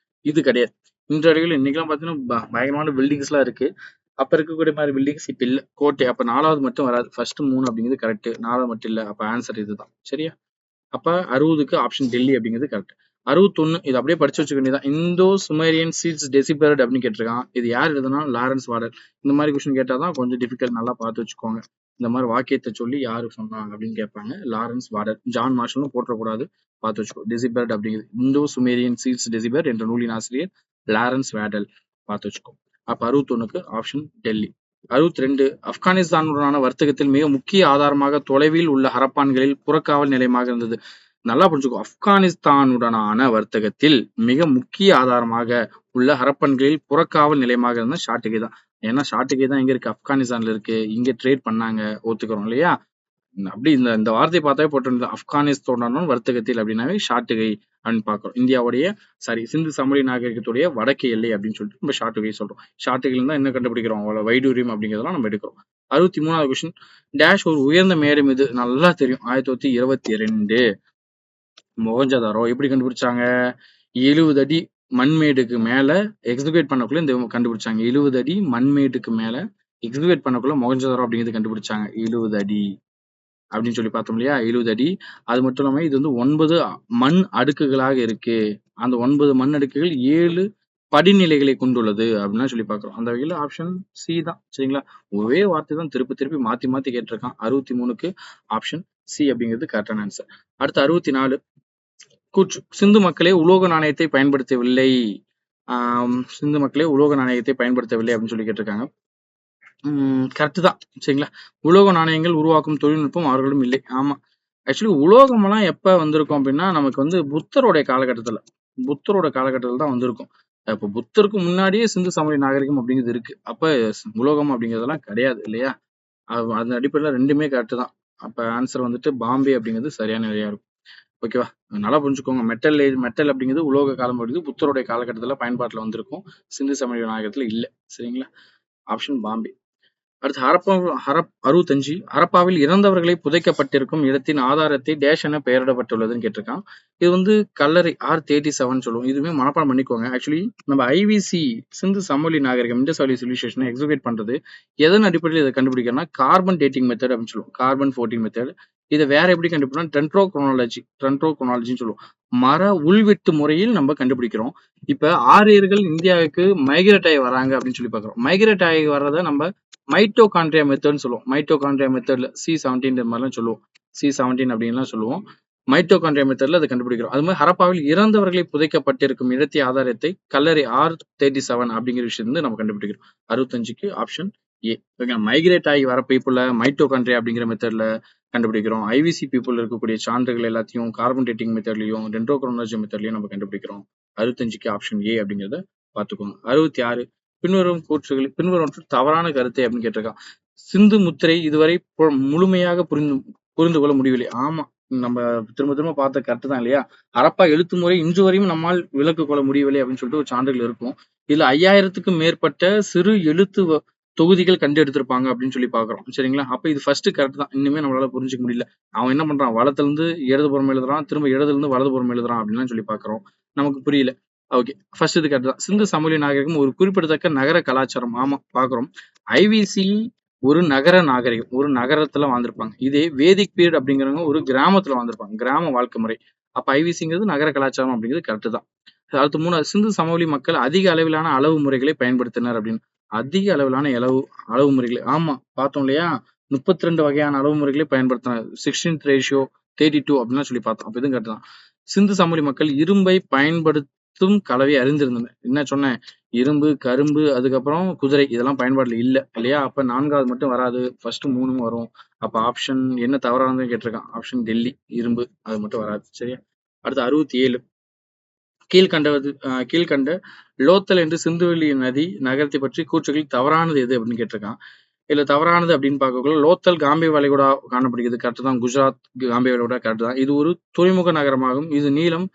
இது கிடையாது. இன்றளவில் இன்னைக்கெல்லாம் பாத்தீங்கன்னா பயங்கரமான பில்டிங்ஸ் எல்லாம் இருக்கு. அப்ப இருக்கக்கூடிய மாதிரி பில்டிங்ஸ் இப்ப இல்ல. கோட்டை அப்ப 4வது மட்டும் வராது. ஃபர்ஸ்ட் 3 அப்படிங்கிறது கரெக்ட். 4வது மட்டும் இல்ல. அப்ப ஆன்சர் இதுதான். சரியா? அப்ப 60க்கு ஆப்ஷன் டெல்லி அப்படிங்கிறது கரெக்ட். 61, இது அப்படியே படிச்சு வச்சுக்க வேண்டியதான். இந்தோ சுமேரியன் சீட்ஸ் டெசிபெர்ட் அப்படின்னு கேட்டிருக்கான். இது யார் எழுதுனா? லாரன்ஸ் வாடல். இந்த மாதிரி கொஸ்டின் கேட்டாதான் கொஞ்சம் டிஃபிகல்ட். நல்லா பார்த்து வச்சுக்கோங்க. இந்த மாதிரி வாக்கியத்தை சொல்லி யாரு சொன்னாங்க அப்படின்னு கேட்பாங்க. லாரன்ஸ் வாடல். ஜான் மார்ஷலும் போட்டக்கூடாது, பார்த்து வச்சுக்கோ. டெசிபெர்ட் அப்படிங்கிறது இந்தோ சுமேரியன் சீட்ஸ் டெசிபெர்ட் என்ற நூலின் ஆசிரியர் லாரன்ஸ் வாடல். பார்த்து வச்சுக்கோ. அப்ப 61க்கு ஆப்ஷன் டெல்லி. 62, ஆப்கானிஸ்தானுடனான வர்த்தகத்தில் மிக முக்கிய ஆதாரமாக தொலைவில் உள்ள ஹரப்பான்களில் புறக்காவல் நிலையமாக இருந்தது. நல்லா புரிஞ்சுக்கோ. ஆப்கானிஸ்தானுடனான வர்த்தகத்தில் மிக முக்கிய ஆதாரமாக உள்ள ஹரப்பன்களில் புறக்காவல் நிலையமாக இருந்த ஷாட்டுகை தான். ஏன்னா ஷாட்டுகை தான் எங்க இருக்கு? ஆப்கானிஸ்தான்ல இருக்கு. இங்க ட்ரேட் பண்ணாங்க, ஒத்துக்கிறோம் இல்லையா? அப்படி இந்த வார்த்தையை பார்த்தாவே போட்டு ஆப்கானிஸ்தானுடன் வர்த்தகத்தில் அப்படின்னாவே ஷாட்டுகை அப்படின்னு பாக்குறோம். இந்தியாவுடைய சிந்து சமவெளி நாகரிகத்துடைய வடக்கு எல்லை அப்படின்னு சொல்லிட்டு நம்ம ஷாட்டுகை சொல்றோம். ஷாட்டுகைல தான் என்ன கண்டுபிடிக்கிறோம்? அவ்வளவு வைடூரியம் அப்படிங்கிறதெல்லாம் நம்ம எடுக்கிறோம். 63வது கொஸ்டின், டேஷ் ஒரு உயர்ந்த மேடை மீது, நல்லா தெரியும், 1922 மொஹஞ்சதாரோ எப்படி கண்டுபிடிச்சாங்க? 70 அடி மண்மேடுக்கு மேல எக்ஸிக்யூட் பண்ணக்குள்ள இந்த கண்டுபிடிச்சாங்க. 70 அடி மண்மேடுக்கு மேல எக்ஸிக்யூட் பண்ணக்குள்ள மொஹஞ்சதாரோ அப்படிங்கிறது கண்டுபிடிச்சாங்க. 70 அடி அப்படின்னு சொல்லி பார்த்தோம் இல்லையா? 70 அடி. அது மட்டும் இல்லாம இது வந்து 9 மண் அடுக்குகளாக இருக்கு. அந்த 9 மண் அடுக்குகள் 7 படிநிலைகளை கொண்டுள்ளது அப்படின்னு சொல்லி பாக்குறோம். அந்த வகையில ஆப்ஷன் சி தான். சரிங்களா? ஒரே வார்த்தை தான் திருப்பி மாத்தி கேட்டிருக்கான். 63க்கு ஆப்ஷன் சி அப்படிங்கிறது கரெக்டான ஆன்சர். அடுத்து 64, கூற்று, சிந்து மக்களே உலோக நாணயத்தை பயன்படுத்தவில்லை. சிந்து மக்களே உலோக நாணயத்தை பயன்படுத்தவில்லை அப்படின்னு சொல்லி கேட்டிருக்காங்க. கரெக்ட் தான். சரிங்களா? உலோக நாணயங்கள் உருவாக்கும் தொழில்நுட்பம் அவர்களும் இல்லை. ஆமா, ஆக்சுவலி உலோகம் எல்லாம் எப்ப வந்திருக்கும் அப்படின்னா நமக்கு வந்து புத்தரோட காலகட்டத்துல தான் வந்திருக்கும். இப்ப புத்தருக்கு முன்னாடியே சிந்து சமவெளி நாகரிகம் அப்படிங்கிறது இருக்கு. அப்ப உலோகம் அப்படிங்கிறதெல்லாம் கிடையாது இல்லையா? அந்த அடிப்படையில ரெண்டுமே கரெக்ட் தான். அப்ப ஆன்சர் வந்துட்டு பாம்பே அப்படிங்கிறது சரியான நிலையா இருக்கும். ஓகேவா? நல்லா புரிஞ்சுக்கோங்க. மெட்டல் அப்படிங்கிறது உலோக காலம் அப்படிங்கிறது புத்தருடைய காலகட்டத்துல பயன்பாட்டுல வந்திருக்கும். சிந்து சமவெளி நாகரிகத்துல இல்ல. சரிங்களா? ஆப்ஷன் பாம்பே. அடுத்து 65, ஹரப்பாவில் இறந்தவர்களை புதைக்கப்பட்டிருக்கும் இடத்தின் ஆதாரத்தை டேஷ் என பெயரிடப்பட்டுள்ளதுன்னு கேட்டிருக்கான். இது வந்து கல்லறை R37 சொல்லுவோம். இதுவுமே மனப்பாடம் பண்ணிக்கோங்க. ஆக்சுவலி நம்ம ஐவிசி சிந்து சமவெளி நாகரிகம் இண்டஸ் வேலி சிவிலைசேஷனை எக்ஸிக்யூட் பண்றது எதன் அடிப்படையில் இதை கண்டுபிடிக்கிறோம்னா கார்பன் டேட்டிங் மெத்தட் அப்படின்னு சொல்லுவோம். Carbon 14 method. இதை வேற எப்படி கண்டுபிடிக்கணும்? டென்ட்ரோக்ரோனாலஜின்னு சொல்லுவோம். மர உள்வெட்டு முறையில் நம்ம கண்டுபிடிக்கிறோம். இப்ப ஆரியர்கள் இந்தியாவுக்கு மைக்ரேட் ஆகி வராங்க அப்படின்னு சொல்லி பாக்குறோம். மைக்ரேட் ஆகி வர்றதை நம்ம மைட்டோகாண்ட்ரியா மெத்தட்னு சொல்லுவோம். மைட்டோகாண்ட்ரியா மெத்தட்ல C17 மாதிரிலாம் சொல்லுவோம். C17 அப்படின்லாம் சொல்லுவோம். மைட்டோகாண்ட்ரியா மெத்தட்ல அதை கண்டுபிடிக்கிறோம். அது மாதிரி ஹரப்பாவில் இறந்தவர்களை புதைக்கப்பட்டிருக்கும் இடத்திய ஆதாரத்தை கல்லறை R37 அப்படிங்கிற விஷயம் நம்ம கண்டுபிடிக்கிறோம். 65க்கு ஆப்ஷன் ஏ. ஓகே, மைக்ரேட் ஆகி வர பீப்புள மைட்டோகாண்ட்ரியா அப்படிங்கிற மெத்தட்ல கண்டுபிடிக்கிறோம். ஐவிசி பீப்புள் இருக்கக்கூடிய சான்றுகள் எல்லாத்தையும் கார்பன் டேட்டிங் மெத்தட்லயும் டென்ட்ரோக்ரோனாலஜி மெத்தட்லயும் நம்ம கண்டுபிடிக்கிறோம். 65க்கு ஆப்ஷன் ஏ அப்படிங்கிறத பார்த்துக்கோங்க. 66 பின்வரும் கூற்றுகள் பின்வரும் தவறான கருத்தை அப்படின்னு கேட்டிருக்கான். சிந்து முத்திரை இதுவரை முழுமையாக புரிந்து கொள்ள முடியவில்லை. ஆமா, நம்ம திரும்ப திரும்ப பார்த்த கருத்து தான் இல்லையா? ஹரப்பா எழுத்து முறை இன்று வரையும் நம்மால் விளக்கு கொள்ள முடியவில்லை அப்படின்னு சொல்லிட்டு ஒரு சான்றுகள் இருக்கும். இதுல 5000க்கும் மேற்பட்ட சிறு எழுத்து தொகுதிகள் கண்டு எடுத்திருப்பாங்க அப்படின்னு சொல்லி பாக்குறோம். சரிங்களா? அப்ப இது ஃபர்ஸ்ட் கரெக்ட் தான். இன்னுமே நம்மளால புரிஞ்சுக்க முடியல. அவன் என்ன பண்றான், வலத்துல இருந்து இடதுபுறம் எழுதுறான், திரும்ப இடதுல இருந்து வலதுபுறம் எழுதுறான் அப்படின்னு சொல்லி பாக்குறோம். நமக்கு புரியல. ஓகே, ஃபர்ஸ்ட் இது கரெக்ட் தான். சிந்து சமவெளி நாகரிகம் ஒரு குறிப்பிடத்தக்க நகர கலாச்சாரம். ஆமா, பாக்குறோம். ஐவிசி ஒரு நகர நாகரிகம், ஒரு நகரத்துல வாழ்ந்திருப்பாங்க. இதே வேதிக் பீரியட் அப்படிங்கிறவங்க ஒரு கிராமத்துல வாழ்ந்திருப்பாங்க, கிராம வாழ்க்கை முறை. அப்ப ஐவிசிங்கிறது நகர கலாச்சாரம் அப்படிங்கிறது கரெக்ட் தான். அடுத்து 3, சிந்து சமவெளி மக்கள் அதிக அளவிலான அளவு முறைகளை பயன்படுத்தினர் அப்படின்னு. அதிக அளவிலான அளவு முறைகளை, ஆமா பார்த்தோம் இல்லையா? 32 வகையான அளவு முறைகளை பயன்படுத்தினார். 16th ரேஷியோ 32 அப்படின்னு சொல்லி பார்த்தோம். அப்ப இதுவும் கரெக்ட் தான். சிந்து சமவெளி மக்கள் இரும்பை பயன்படுத்தும் கலவை அறிந்திருந்தனர். என்ன சொன்னேன்? இரும்பு, கரும்பு, அதுக்கப்புறம் குதிரை, இதெல்லாம் பயன்பாடுல இல்ல இல்லையா? அப்ப 4வது மட்டும் வராது, ஃபர்ஸ்ட் 3ம் வரும். அப்ப ஆப்ஷன் என்ன தவறானதுன்னு கேட்டிருக்கான். ஆப்ஷன் டெல்லி, இரும்பு, அது மட்டும் வராது. சரியா? அடுத்து 67 கீழ்கண்ட லோத்தல் என்று சிந்துவெளி நதி நகரத்தை பற்றி கூற்றுகளில் தவறானது எது அப்படின்னு கேட்டிருக்கான். இதுல தவறானது அப்படின்னு பார்க்கக்குள்ள லோத்தல் காம்பே வளைகுடா காணப்படுகிறது. கரெக்ட் தான். குஜராத் காம்பே வளைகுடா கரெக்ட் தான். இது ஒரு துறைமுக நகரமாகும். இது நீளம்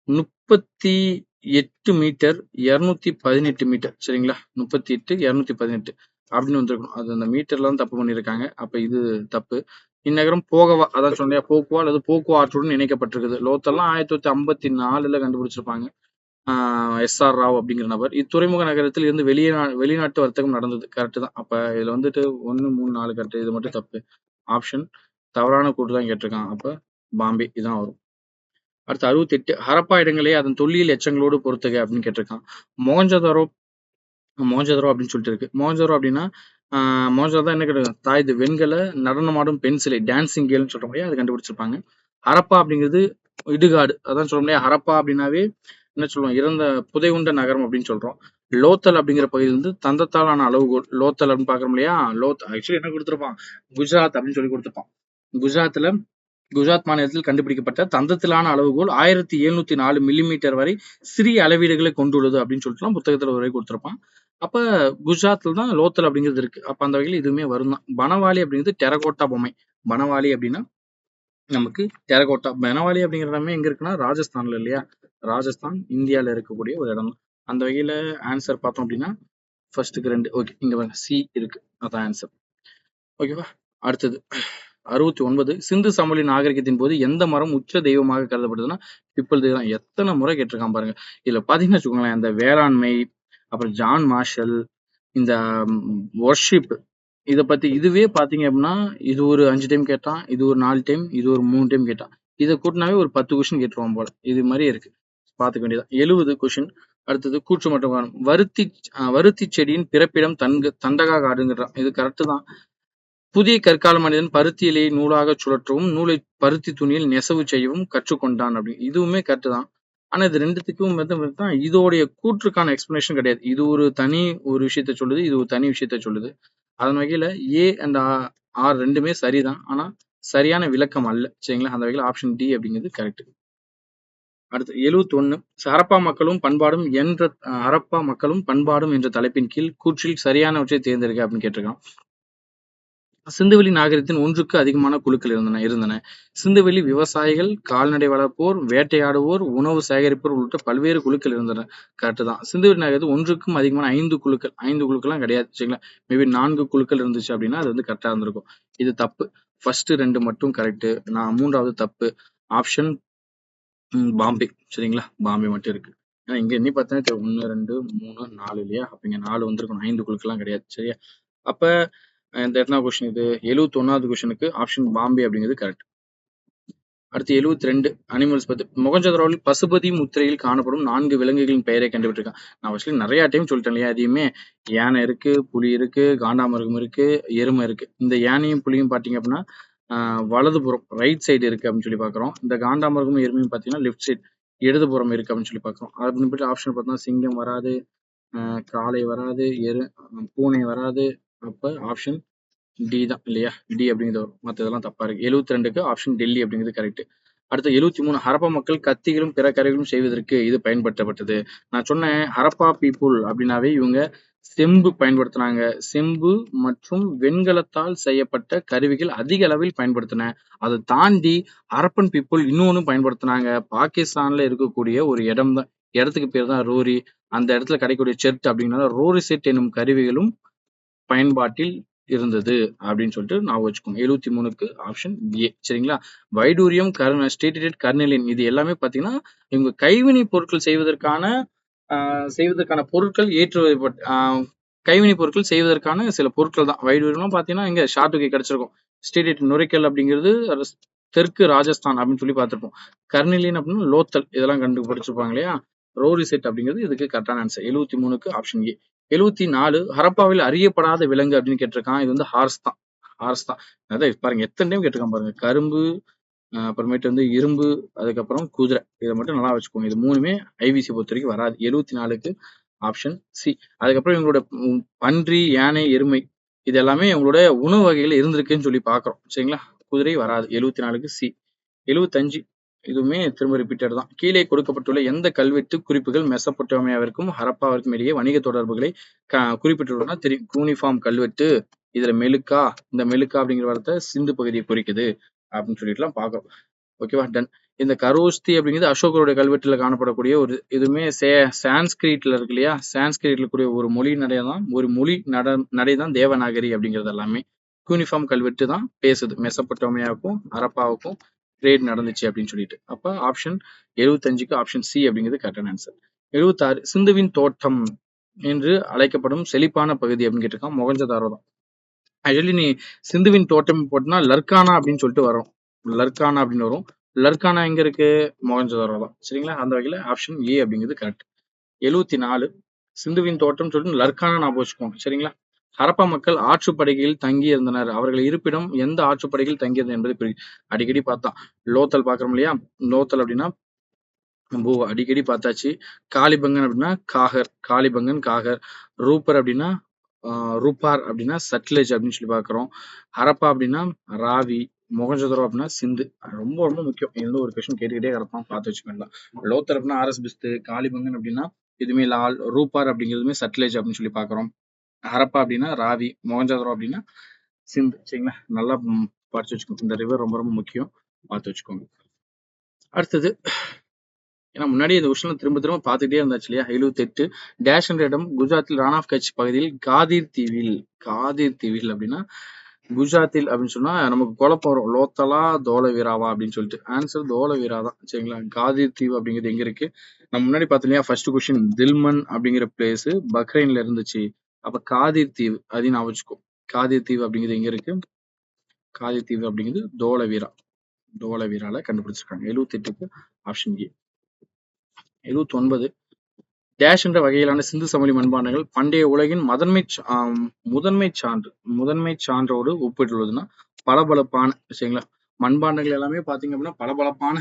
38 மீட்டர் 218 மீட்டர். சரிங்களா? 38 218 அப்படின்னு வந்திருக்கணும். அது அந்த மீட்டர்ல தான் தப்பு பண்ணியிருக்காங்க. அப்ப இது தப்பு. இந்நகரம் போகவா, அதான் சொன்னியா, போக்குவா அல்லது போக்குவா ஆற்றுடன் இணைக்கப்பட்டிருக்குது. லோத்தல்லாம் 1954 கண்டுபிடிச்சிருப்பாங்க. SR ராவ் அப்படிங்கிற நபர். இத்துறைமுக நகரத்தில் இருந்து வெளிநாட்டு வர்த்தகம் நடந்தது. கரெக்ட் தான். அப்ப இதுல வந்துட்டு 1, 3, 4 கரெக்ட். இது மட்டும் தப்பு. ஆப்ஷன் தவறான கூட்டு தான் கேட்டிருக்கான். அப்ப பாம்பே இதான் வரும். அடுத்து 68 ஹரப்பா இடங்களை அதன் தொல்லியல் எச்சங்களோடு பொறுத்துக அப்படின்னு கேட்டிருக்கான். மொஹஞ்சதாரோ அப்படின்னு சொல்லிட்டு இருக்கு. மொஹஞ்சதாரோ அப்படின்னா மொஹஞ்சதாரோ என்ன கேட்டிருக்காங்க? தாய் வெண்கல நடனமாடும் பெண் சிலை, டான்சிங் கேர்ள்னு சொல்ற முடியாது, அது கண்டுபிடிச்சிருப்பாங்க. ஹரப்பா அப்படிங்கிறது இடுகாடு, அதான் சொல்ல முடியாது. ஹரப்பா அப்படின்னாவே என்ன சொல்லுவோம், இறந்த புதை உண்ட நகரம் அப்படின்னு சொல்றோம். லோத்தல் அப்படிங்கிற பகுதியில் இருந்து தந்தத்தாலான அளவுகோல், லோத்தல் அப்படின்னு பாக்குறோம் இல்லையா? ஆக்சுவலி என்ன கொடுத்திருப்பான், குஜராத் அப்படின்னு சொல்லி கொடுத்திருப்பான். குஜராத் மாநிலத்தில் கண்டுபிடிக்கப்பட்ட தந்தத்திலான அளவுகோல் 1704 மில்லிமீட்டர் வரை சிறிய அளவீடுகளை கொண்டுள்ளது அப்படின்னு சொல்லிட்டு புத்தகத்துல வரை கொடுத்திருப்பான். அப்ப குஜராத்ல தான் லோத்தல் அப்படிங்கிறது இருக்கு. அப்ப அந்த வகையில் இதுவுமே வரும் தான். பனவாலி அப்படிங்கிறது டெரகோட்டா பொம்மை. பனவாலி அப்படின்னா நமக்கு டெரகோட்டா. பனவாலி அப்படிங்கிற இடமே எங்க இருக்குன்னா ராஜஸ்தான்ல இல்லையா? ராஜஸ்தான் இந்தியால இருக்கக்கூடிய ஒரு இடம். அந்த வகையில ஆன்சர் பார்த்தோம் அப்படின்னா ஃபர்ஸ்ட்டுக்கு 2. ஓகே, இங்க சி இருக்கு, அதான் ஆன்சர். ஓகேவா? அடுத்தது 69 சிந்து சமவெளி நாகரிகத்தின் போது எந்த மரம் உச்ச தெய்வமாக கருதப்படுதுன்னா பிப்பல் தெய்வம். எத்தனை முறை கேட்டிருக்கான் பாருங்க. இதுல பாத்தீங்கன்னா வச்சுக்கோங்களேன், இந்த வேளாண்மை, அப்புறம் ஜான் மார்ஷல், இந்த வொர்ஷிப், இதை பத்தி இதுவே பாத்தீங்க அப்படின்னா இது ஒரு 5 டைம் கேட்டான், இது ஒரு 4 டைம், இது ஒரு 3 டைம் கேட்டான். இதை கூட்டினாவே ஒரு 10 கொஸ்டின் கேட்டுருவான் போல. இது மாதிரி இருக்கு, பாத்துக்க வேண்டியதான். 70 கொஸ்டின். அடுத்தது கூற்று மற்றும் வருத்தி செடியின் பிறப்பிடம் தண்டகா காடுங்கிறான். இது கரெக்ட் தான். புதிய கற்கால மனிதன் பருத்தி இலையை நூலாக சுழற்றவும் நூலை பருத்தி துணியில் நெசவு செய்யவும் கற்றுக்கொண்டான் அப்படின்னு. இதுவுமே கரெக்ட் தான். ஆனா இது ரெண்டுத்துக்கும் தான் இதோடைய கூற்றுக்கான எக்ஸ்பிளனேஷன் கிடையாது. இது ஒரு விஷயத்த சொல்லுது, இது ஒரு தனி விஷயத்த சொல்லுது. அதன் வகையில ஏ அண்ட் ஆர் ரெண்டுமே சரிதான், ஆனா சரியான விளக்கம் அல்ல. சரிங்களா? அந்த வகையில ஆப்ஷன் டி அப்படிங்கிறது கரெக்ட். அடுத்து 71 ஹரப்பா மக்களும் பண்பாடும் என்ற தலைப்பின் கீழ் கூற்றில் சரியானவற்றை தேர்ந்தெடுக்க அப்படின்னு கேட்டிருக்கான். சிந்துவெளி நாகரிகத்தின் 1க்கு அதிகமான குழுக்கள் இருந்தன. சிந்துவெளி விவசாயிகள், கால்நடை வளர்ப்போர், வேட்டையாடுவோர், உணவு சேகரிப்போர் உள்ளிட்ட பல்வேறு குழுக்கள் இருந்தன. கரெக்ட் தான். சிந்துவெளி நாகரிகத்தில் 1க்கும் அதிகமான 5 குழுக்கள்லாம் கிடையாது. சரிங்களா? மேபி 4 குழுக்கள் இருந்துச்சு அப்படின்னா அது கரெக்டா இருந்திருக்கும். இது தப்பு. ஃபர்ஸ்ட் 2 மட்டும் கரெக்ட். 3வது தப்பு. ஆப்ஷன் பாம்பே. சரிங்களா? பாம்பே மட்டும் இருக்கு. ஏன்னா இங்க எண்ணி பார்த்தா 1, 2, 3, 4 இல்லையா? அப்ப இங்க 4 வந்திருக்கணும், 5 குழுக்கெல்லாம் கிடையாது. சரியா? அப்ப இந்த எத்தனாவது கொஸ்டின் இது? 71வது கொஸ்டினுக்கு ஆப்ஷன் பாம்பே அப்படிங்கிறது கரெக்ட். அடுத்து 72 அனிமல்ஸ் பத்தி. மொஹஞ்சதாரோவில் பசுபதி முத்திரையில் காணப்படும் 4 விலங்குகளின் பெயரை கண்டுபிடிச்சிருக்கான். நான் ஃபர்ஸ்ட்ல நிறைய டைம் சொல்லிட்டேன் இல்லையா? அதையுமே யானை இருக்கு, புலி இருக்கு, காண்டாமிருகம் இருக்கு, எருமை இருக்கு. இந்த யானையும் புலியும் பாத்தீங்க அப்படின்னா வலதுபுறம் ரைட் சைடு இருக்கு அப்படின்னு சொல்லி பார்க்குறோம். இந்த காண்டாமிருகமும் எருமையும் பார்த்தீங்கன்னா லெஃப்ட் சைடு இடதுபுறம் இருக்கு அப்படின்னு சொல்லி பார்க்குறோம். அப்படின்னு ஆப்ஷன் பார்த்தோம்னா சிங்கம் வராது, காளை வராது, பூனை வராது. அப்ப ஆப்ஷன் டி தான் இல்லையா? டி அப்படிங்கிறது வரும். மற்றதெல்லாம் தப்பா இருக்கு. 72க்கு ஆப்ஷன் டெல்லி அப்படிங்கிறது கரெக்ட். அடுத்து 73 ஹரப்பா மக்கள் கத்திகளும் பிற கருவிகளும் செய்வதற்கு இது பயன்படுத்தப்பட்டது. நான் சொன்னேன் ஹரப்பா பீப்புள் அப்படின்னாவே இவங்க செம்பு பயன்படுத்தினாங்க. செம்பு மற்றும் வெண்கலத்தால் செய்யப்பட்ட கருவிகள் அதிக அளவில் பயன்படுத்தின. அதை தாண்டி ஹரப்பன் பீப்புள் இன்னொன்னு பயன்படுத்தினாங்க. பாகிஸ்தான்ல இருக்கக்கூடிய ஒரு இடத்துக்கு பேர் தான் ரோரி. அந்த இடத்துல கிடைக்கக்கூடிய செர்ட் அப்படின்னா ரோரி செட் என்னும் கருவிகளும் பயன்பாட்டில் இருந்தது அப்படின்னு சொல்லிட்டு நான் வச்சுக்கோங்க. 73க்கு ஆப்ஷன் ஏ. சரிங்களா? வைடூரியம், ஸ்டேட்டட் கர்னலின் இது எல்லாமே பாத்தீங்கன்னா இவங்க கைவினை பொருட்கள் செய்வதற்கான பொருட்கள் கைவினை பொருட்கள் செய்வதற்கான சில பொருட்கள் தான். வைடூரியம்லாம் பாத்தீங்கன்னா இங்க ஷார்ட்டுக்கு கிடைச்சிருக்கும். ஸ்டேட்டட் நுரைக்கல் அப்படிங்கிறது தெற்கு ராஜஸ்தான் அப்படின்னு சொல்லி பார்த்திருப்போம். கர்னலின் அப்படின்னா லோத்தல் இதெல்லாம் கண்டுபிடிச்சிருப்பாங்க இல்லையா? ரோரி செட் அப்படிங்கிறது இதுக்கு கரெக்டான ஆன்சர். 73க்கு option A. 74 ஹரப்பாவில் அறியப்படாத விலங்கு அப்படின்னு கேட்டிருக்கான். இது வந்து ஹார்ஸ் தான். அதான் பாருங்க எத்தனை டைம் கேட்டிருக்கான் பாருங்க. கரும்பு, அப்புறமேட்டு வந்து இரும்பு, அதுக்கப்புறம் குதிரை. இதை மட்டும் நல்லா வச்சுக்கோங்க. இது மூணுமே ஐவிசி பொறுத்த வரைக்கும் வராது. 74க்கு ஆப்ஷன் சி. அதுக்கப்புறம் இவங்களோட பன்றி, யானை, எருமை இது எல்லாமே இவங்களோட உணவு வகைகள் இருந்திருக்குன்னு சொல்லி பாக்குறோம். சரிங்களா? குதிரை வராது. 74க்கு சி. 75 இதுவுமே திரும்ப ரிப்பீட்டட் தான். கீழே கொடுக்கப்பட்டுள்ள எந்த கல்வெட்டு குறிப்புகள் மெசபொட்டேமியாவிற்கும் ஹரப்பாவிற்கும் இடையே வணிக தொடர்புகளை குறிப்பிட்டுள்ளனா தெரியும். கூனிஃபார்ம் கல்வெட்டு. இதுல மெலுக்கா, இந்த மெலுக்கா அப்படிங்கிற வார்த்தை சிந்து பகுதியை குறிக்குது அப்படின்னு சொல்லிட்டுலாம் பார்க்கிறோம். ஓகேவா? டன். இந்த கரோஸ்தி அப்படிங்கிறது அசோகருடைய கல்வெட்டுல காணப்படக்கூடிய ஒரு இதுவுமே சான்ஸ்கிரிட்ல இருக்கு இல்லையா? சான்ஸ்கிரிட்ல கூடிய ஒரு மொழி நடைதான் தேவநாகரி அப்படிங்கிறது எல்லாமே. யூனிஃபார்ம் கல்வெட்டு தான் பேசுது மெசபொட்டேமியாவுக்கும் ஹரப்பாவுக்கும் ட்ரேட் நடந்துச்சு அப்படின்னு சொல்லிட்டு. அப்ப ஆப்ஷன் 75க்கு ஆப்ஷன் சி அப்படிங்கிறது கரெக்டான ஆன்சர். 76 சிந்துவின் தோட்டம் என்று அழைக்கப்படும் செழிப்பான பகுதி அப்படின்னு கேட்டிருக்கான். மொகஞ்சதாரோ தான். ஆக்சுவலி நீ சிந்துவின் தோட்டம் போட்டுனா லர்கானா அப்படின்னு சொல்லிட்டு வரும். லர்கானா அப்படின்னு வரும். லர்கானா எங்க இருக்கு? மொகஞ்சதாரோ தான். சரிங்களா? அந்த வகையில ஆப்ஷன் ஏ அப்படிங்கிறது கரெக்ட். 74 சிந்துவின் தோட்டம் சொல்லிட்டு லர்கானா ஞாபகம் வச்சுக்கோங்க. சரிங்களா? ஹரப்பா மக்கள் ஆற்றுப்படுகையில் தங்கி இருந்தனர். அவர்கள் இருப்பிடம் எந்த ஆற்றுப்படுகையில் தங்கியிருந்தது என்பதை அடிக்கடி பார்த்தா லோத்தல் பாக்குறோம் இல்லையா? லோத்தல் அப்படின்னா அடிக்கடி பார்த்தாச்சு. காளிபங்கன் அப்படின்னா காகர். ரூப்பர் அப்படின்னா ரூபார் அப்படின்னா சட்லஜ் அப்படின்னு சொல்லி பாக்குறோம். ஹரப்பா அப்படின்னா ராவி. மொகஞ்சதரோ அப்படின்னா சிந்து. ரொம்ப ரொம்ப முக்கியம். இது வந்து ஒரு கொஸ்டின் கேட்டுக்கிட்டே கிடப்பான், பார்த்து வச்சுக்கலாம். லோத்தர் அப்படின்னா ஆர்எஸ் பிஸ்து. காளிபங்கன் அப்படின்னா இதுமே லால். ரூபார் அப்படிங்கிறதுமே சட்லேஜ் அப்படின்னு சொல்லி பாக்குறோம். ஹரப்பா அப்படின்னா ராவி. மொகஞ்சதரோ அப்படின்னா சிந்து. சரிங்களா? நல்லா படிச்சு வச்சுக்கோங்க. இந்த ரிவர் ரொம்ப ரொம்ப முக்கியம், பார்த்து வச்சுக்கோங்க. அடுத்தது ஏன்னா முன்னாடி இந்த விஷயம் திரும்ப பார்த்துட்டே இருந்தாச்சு இல்லையா? 78 டேஷ் என்ற இடம் குஜராத்தில் ரான் ஆஃப் கட்ச் பகுதியில் காதிர் தீவில் அப்படின்னா குஜராத்தில் அப்படின்னு சொன்னா நமக்கு குழப்பம் வரும். லோத்தலா தோலவீராவா அப்படின்னு சொல்லிட்டு. ஆன்சர் தோலவீரா தான். சரிங்களா? காதிர் தீவு அப்படிங்கிறது எங்க இருக்கு? நம்ம முன்னாடி பார்த்தோம் இல்லையா? ஃபர்ஸ்ட் கொஸ்டின் தில்மன் அப்படிங்கிற பிளேஸ் பக்ரைன்ல இருந்துச்சு. அப்ப காதிர் தீவு அதையும் நான் வச்சுக்கோ. காதிர் தீவு அப்படிங்கிறது எங்க இருக்கு? காதிர் தீவு அப்படிங்கிறது தோலவீரால கண்டுபிடிச்சிருக்காங்க. 78க்கு ஆப்ஷன் ஏ. 79 டேஷ் என்ற வகையிலான சிந்து சமவெளி மண்பாண்டங்கள் பண்டைய உலகின் முதன்மை சான்றோடு ஒப்பிட்டுள்ளதுன்னா பளபளப்பான சரிங்களா? மண்பாண்டங்கள் எல்லாமே பாத்தீங்க அப்படின்னா பளபளப்பான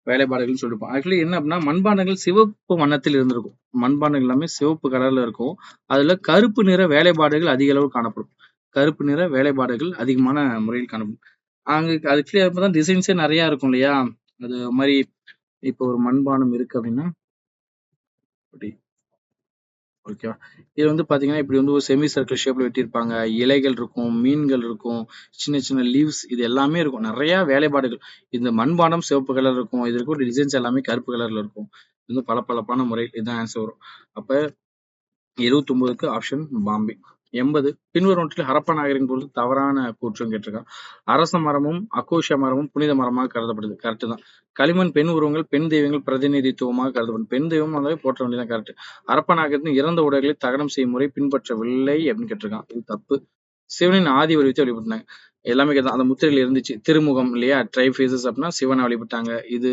வேலைப்பாடுகள் சொல்லிருப்போம். ஆக்சுவலி என்ன அப்படின்னா மண்பாண்டங்கள் சிவப்பு வண்ணத்தில் இருந்திருக்கும். மண்பாண்டங்கள் எல்லாமே சிவப்பு கலர்ல இருக்கும். அதுல கருப்பு நிற வேலைப்பாடுகள் அதிக அளவு காணப்படும். கருப்பு நிற வேலைப்பாடுகள் அதிகமான முறையில் காணப்படும். அங்க அதுக்கு தான் டிசைன்ஸே நிறைய இருக்கும் இல்லையா? அது மாதிரி இப்போ ஒரு மண்பானம் இருக்கு அப்படின்னா ஓகேவா? இது வந்து பாத்தீங்கன்னா இப்படி வந்து ஒரு செமி சர்க்கிள் ஷேப்ல வெட்டியிருப்பாங்க. இலைகள் இருக்கும், மீன்கள் இருக்கும், சின்ன சின்ன லீவ்ஸ் இது எல்லாமே இருக்கும். நிறைய வேலைப்பாடுகள். இந்த மண்பானம் சிவப்பு கலர் இருக்கும். இது இருக்க டிசைன்ஸ் எல்லாமே கருப்பு கலர்ல இருக்கும். இது வந்து பளபளப்பான முறையில் இதுதான் ஆன்சர் வரும். அப்ப 79க்கு ஆப்ஷன் பாம்பே. 80 பின்வருவற்றில் ஹரப்பா நாகரிகம் பொறுத்து தவறான கூற்றுன்னு கேட்டிருக்கான். அரச மரமும் அக்கோஷியா மரமும் புனித மரமாக கருதப்படுது. கரெக்ட் தான். களிமண் பெண் உருவங்கள் பெண் தெய்வங்கள் பிரதிநிதித்துவமாக கருதப்படும். பெண் தெய்வம் வந்தாலே போற்ற வேண்டியதான். கரெக்ட். ஹரப்பா நாகரிகத்தின் இறந்த உடல்களை தகனம் செய்யும் முறை பின்பற்றவில்லை அப்படின்னு கேட்டிருக்கான். இது தப்பு. சிவனின் ஆதி வடிவத்தை வழிபட்டாங்க. எல்லாமே கேட்டான். அந்த முத்திரையில இருந்துச்சு திருமுகம் இல்லையா? ட்ரைபேசஸ் அப்படின்னா சிவனை வழிபட்டாங்க. இது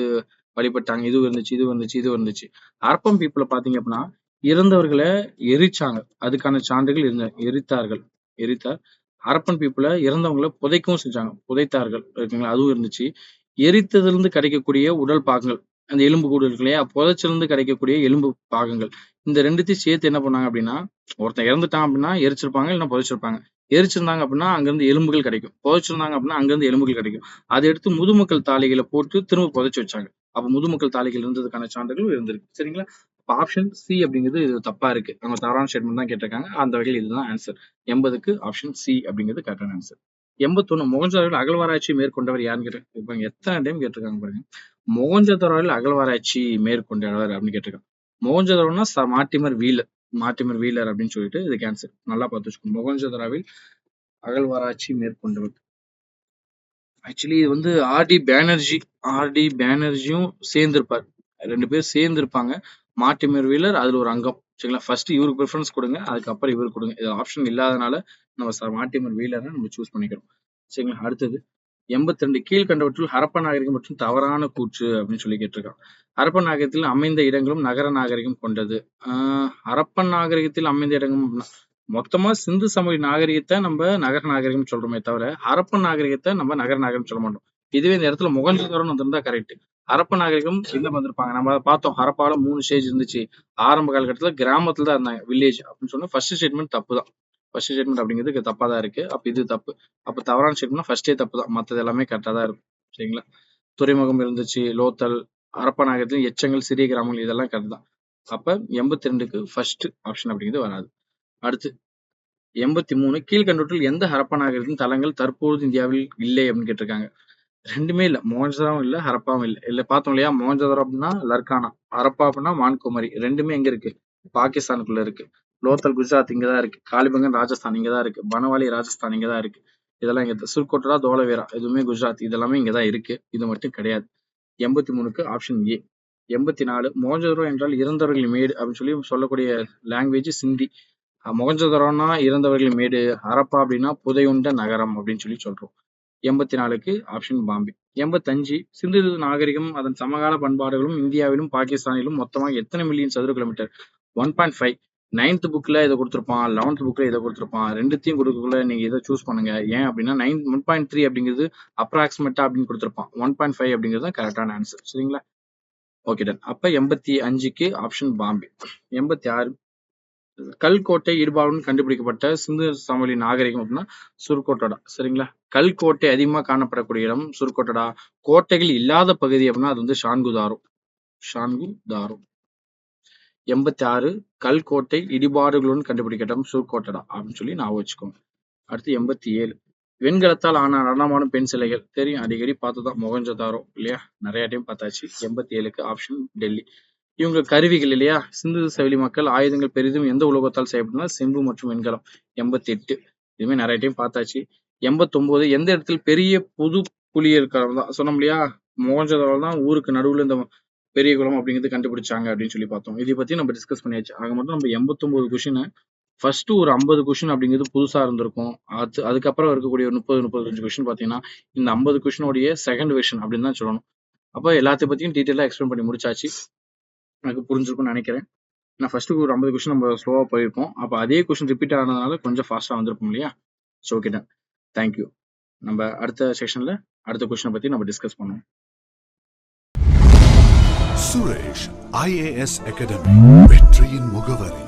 இருந்துச்சு. ஹரப்பன் பீப்புள பாத்தீங்க அப்படின்னா இறந்தவர்களை எரிச்சாங்க. அதுக்கான சான்றுகள் எரித்தார். ஹரப்பன் பீப்புள இறந்தவங்கள புதைக்கவும் செஞ்சாங்க. புதைத்தார்கள் இருக்குங்களா? அதுவும் இருந்துச்சு. எரித்ததிலிருந்து கிடைக்கக்கூடிய உடல் பாகங்கள், அந்த எலும்பு கூடு இருக்கு இல்லையா? புதைச்சிலிருந்து கிடைக்கக்கூடிய எலும்பு பாகங்கள். இந்த 2த்தையும் சேர்த்து என்ன பண்ணாங்க அப்படின்னா, ஒருத்தன் இறந்துட்டான் அப்படின்னா எரிச்சிருப்பாங்க, இல்லன்னா புதைச்சிருப்பாங்க. எரிச்சிருந்தாங்க அப்படின்னா அங்கிருந்து எலும்புகள் கிடைக்கும். புதைச்சிருந்தாங்க அப்படின்னா அங்கிருந்து எலும்புகள் கிடைக்கும். அத எடுத்து முதுமக்கள் தாழிகள போட்டு திரும்ப புதைச்சு வச்சாங்க. அப்ப முதுமக்கள் தாழிகள் இருந்ததுக்கான சான்றுகள் இருந்திருக்கு. சரிங்களா? அப்ப ஆப்ஷன் சி அப்படிங்கிறது தப்பா இருக்கு. அவங்க தவறான ஸ்டேட்மெண்ட் தான் கேட்டிருக்காங்க. அந்த வகையில் இதுதான் ஆன்சர். 80க்கு ஆப்ஷன் சி அப்படிங்கிறது கரெக்டான ஆன்சர். 81 மொகஞ்சதாரோவில் அகழ்வாராய்ச்சி மேற்கொண்டவர் யாருன்னு கேட்டிருக்காங்க. பாருங்க எத்தனை டைம் கேட்டிருக்காங்க பாருங்க. மொகஞ்சதாரோவில் அகழ்வாராய்ச்சி மேற்கொண்டவர் அப்படின்னு கேட்டிருக்காங்க. மொகஞ்சதாரோன்னா மார்ட்டிமர் வீலர். மார்ட்டிமர் வீலர் அப்படின்னு சொல்லிட்டு இதுக்கு ஆன்சர். நல்லா பார்த்து வச்சுக்கோங்க. மொகஞ்சதாரோவில் அகழ்வாராய்ச்சி மேற்கொண்டவர். ஆக்சுவலி இது வந்து ஆர்டி பேனர்ஜியும் சேர்ந்திருப்பார். 2 பேர் சேர்ந்திருப்பாங்க. மார்ட்டிமர் வீலர் அதுல ஒரு அங்கம். சரிங்களா? ஃபர்ஸ்ட் இவருக்கு ப்ரிஃபரன்ஸ் கொடுங்க. அதுக்கப்புறம் இவருக்கு கொடுங்க. இது ஆப்ஷன் இல்லாதனால நம்ம மார்ட்டிமர் வீலரை நம்ம சூஸ் பண்ணிக்கிறோம். சரிங்களா? அடுத்தது 82 கீழ்கண்டவற்றுள் ஹரப்பன் நாகரிகம் மற்றும் தவறான கூற்று அப்படின்னு சொல்லி கேட்டிருக்கான். ஹரப்பன் நாகரிகத்தில் அமைந்த இடங்களும் நகர நாகரிகம் கொண்டது. ஹரப்பன் நாகரிகத்தில் அமைந்த இடங்களும் மொத்தமா சிந்து சமவெளி நாகரிகத்தை நம்ம நகர நாகரிகம் சொல்றோமே தவிர ஹரப்பன் நாகரிகத்தை நம்ம நகர நாகரிகம் சொல்ல மாட்டோம். இதுவே இந்த இடத்துல மொகஞ்சதாரோன்னு வந்திருந்தா கரெக்ட். ஹரப்பன் நாகரிகம் எங்க வந்திருப்பாங்க? நம்ம பார்த்தோம் ஹரப்பால 3 ஸ்டேஜ் இருந்துச்சு. ஆரம்ப காலகட்டத்துல கிராமத்துல தான் இருந்தாங்க, வில்லேஜ் அப்படின்னு சொன்னா ஃபர்ஸ்ட் ஸ்டேட்மெண்ட் தப்பு தான். ஃபர்ஸ்ட் ஸ்டேட்மெண்ட் அப்படிங்கிறது தப்பா தான் இருக்கு. அப்ப இது தப்பு. அப்ப தவறான ஸ்டேட்மெண்ட் ஃபர்ஸ்டே தப்பு தான். மத்தது எல்லாமே கரெக்டா தான் இருக்கும். சரிங்களா? துறைமுகம் இருந்துச்சு, லோத்தல், ஹரப்பா நாகரிகத்துல எச்சங்கள், சிறிய கிராமங்கள் இதெல்லாம் கரெக்ட் தான். அப்ப 82க்கு ஃபர்ஸ்ட் ஆப்ஷன் அப்படிங்கிறது வராது. அடுத்து 83 கீழ்கண்டவற்றில் எந்த ஹரப்பா நாகரிகத்தின் தலங்கள் தற்போது இந்தியாவில் இல்லை அப்படின்னு கேட்டிருக்காங்க. ரெண்டுமே இல்ல. மொஹஞ்சதாரோவும் இல்ல, ஹரப்பாவும் இல்ல. இல்ல பார்த்தோம் இல்லையா? மொஹஞ்சதாரோ அப்படின்னா லர்கானா, ஹரப்பா அப்படின்னா வான்குமரி. ரெண்டுமே எங்க இருக்கு? பாகிஸ்தானுக்குள்ள இருக்கு. லோத்தல் குஜராத் இங்கதான் இருக்கு. காலிபங்கன் ராஜஸ்தான் இங்கதான் இருக்கு. பனவாலி ராஜஸ்தான் இங்கதான் இருக்கு. இதெல்லாம் இங்க சுர்கோட்டரா, தோலவேரா எதுவுமே குஜராத். இதெல்லாமே இங்கதான் இருக்கு. இது மட்டும் கிடையாது. 83க்கு ஆப்ஷன் ஏ. 84 மொஹஞ்சதாரோ என்றால் இறந்தவர்களின் மேடு அப்படின்னு சொல்லி சொல்லக்கூடிய லாங்குவேஜ் சிந்தி. மொஹஞ்சதாரோன்னா இறந்தவர்களின் மேடு, ஹரப்பா அப்படின்னா புதையுண்ட நகரம் அப்படின்னு சொல்லி சொல்றோம். 84க்கு ஆப்ஷன் பாம்பே. 85 சிந்து நாகரிகம் அதன் சமகால பண்பாடுகளும் இந்தியாவிலும் பாகிஸ்தானிலும் மொத்தமாக எத்தனை மில்லியன் சதுர கிலோமீட்டர்? 1.5. 9th புக்ல இதை கொடுத்துருப்பான், 11th புக்ல இதை கொடுத்துருப்பான். ரெண்டுத்தையும் கொடுக்கக்குள்ள நீங்க இதை சூஸ் பண்ணுங்க. ஏன் அப்படின்னா 1.3 அப்படிங்கிறது அப்ராக்சிமேட்டா அப்படின்னு கொடுத்துருப்பான். 1.5 அப்படிங்கிறது தான் கரெக்டான ஆன்சர். சரிங்களா? Okay done. அப்ப 85க்கு ஆப்ஷன் பாம்பே. 86 கல்கோட்டை இடுபாடுடன் கண்டுபிடிக்கப்பட்ட சிந்து சமவெளி நாகரிகம் அப்படின்னா சுர்கோட்டடா. சரிங்களா? கல்கோட்டை அதிகமா காணப்படக்கூடிய இடம் சுர்கோட்டடா. கோட்டைகள் இல்லாத பகுதி அப்படின்னா அது வந்து ஷான்குதாரோ. 86 கல்கோட்டை இடிபாடுகளுடன் கண்டுபிடிக்க இடம் சுர்கோட்டடா அப்படின்னு சொல்லி ஞாபகம் வச்சுக்கோங்க. அடுத்து 87 வெண்கலத்தால் ஆன நடனமான பெண் சிலைகள். தெரியும், அடிக்கடி பார்த்துதான் மொஹஞ்சதாரோ இல்லையா? நிறைய டைம் பார்த்தாச்சு. 87க்கு ஆப்ஷன் டெல்லி. இவங்க கருவிகள் இல்லையா? சிந்து சமவெளி மக்கள் ஆயுதங்கள் பெரிதும் எந்த உலோகத்தால் செய்யப்பட்டன? செம்பு மற்றும் வெண்கலம். 88 இதுவுமே நிறைய டைம் பார்த்தாச்சு. 89 எந்த இடத்துல பெரிய புது புலிய இருக்கிறவங்க தான் சொன்னோம் இல்லையா? மொஹஞ்சதாரோ தான் ஊருக்கு நடுவுல இந்த பெரிய குளம் அப்படிங்கிறது கண்டுபிடிச்சாங்க அப்படின்னு சொல்லி பார்த்தோம். இதை பத்தி நம்ம டிஸ்கஸ் பண்ணியாச்சு. ஆக மட்டும் நம்ம 89 கொஸ்டின் ஃபர்ஸ்ட் ஒரு 50 கொஸ்டின் அப்படிங்கிறது புதுசா இருந்திருக்கும். அதுக்கப்புறம் இருக்கக்கூடிய 30-35 கொஸ்டின் பாத்தீங்கன்னா இந்த 50 கொஸ்டினோடைய செகண்ட் வெர்ஷன் அப்படின்னு தான் சொல்லணும். அப்ப எல்லாத்தையும் பத்தியும் டீட்டெயிலா எக்ஸ்பிளைன் பண்ணி முடிச்சாச்சு. எனக்கு புரிஞ்சிருக்கும்னு நினைக்கிறேன். நான் ஃபர்ஸ்ட் ஒரு 50 கொஸ்டின் நம்ம ஸ்லோவா போயிருக்கோம். அப்ப அதே கொஸ்டின் ரிப்பீட் ஆனதுனால கொஞ்சம் ஃபாஸ்டா வந்திருக்கும் இல்லையா? So okay done. தேங்க்யூ. நம்ம அடுத்த செக்ஷன்ல அடுத்த கொஸ்டினை பத்தி நம்ம டிஸ்கஸ் பண்ணுவோம். சுரேஷ் IAS அகாடமி வெற்றியின் முகவரி.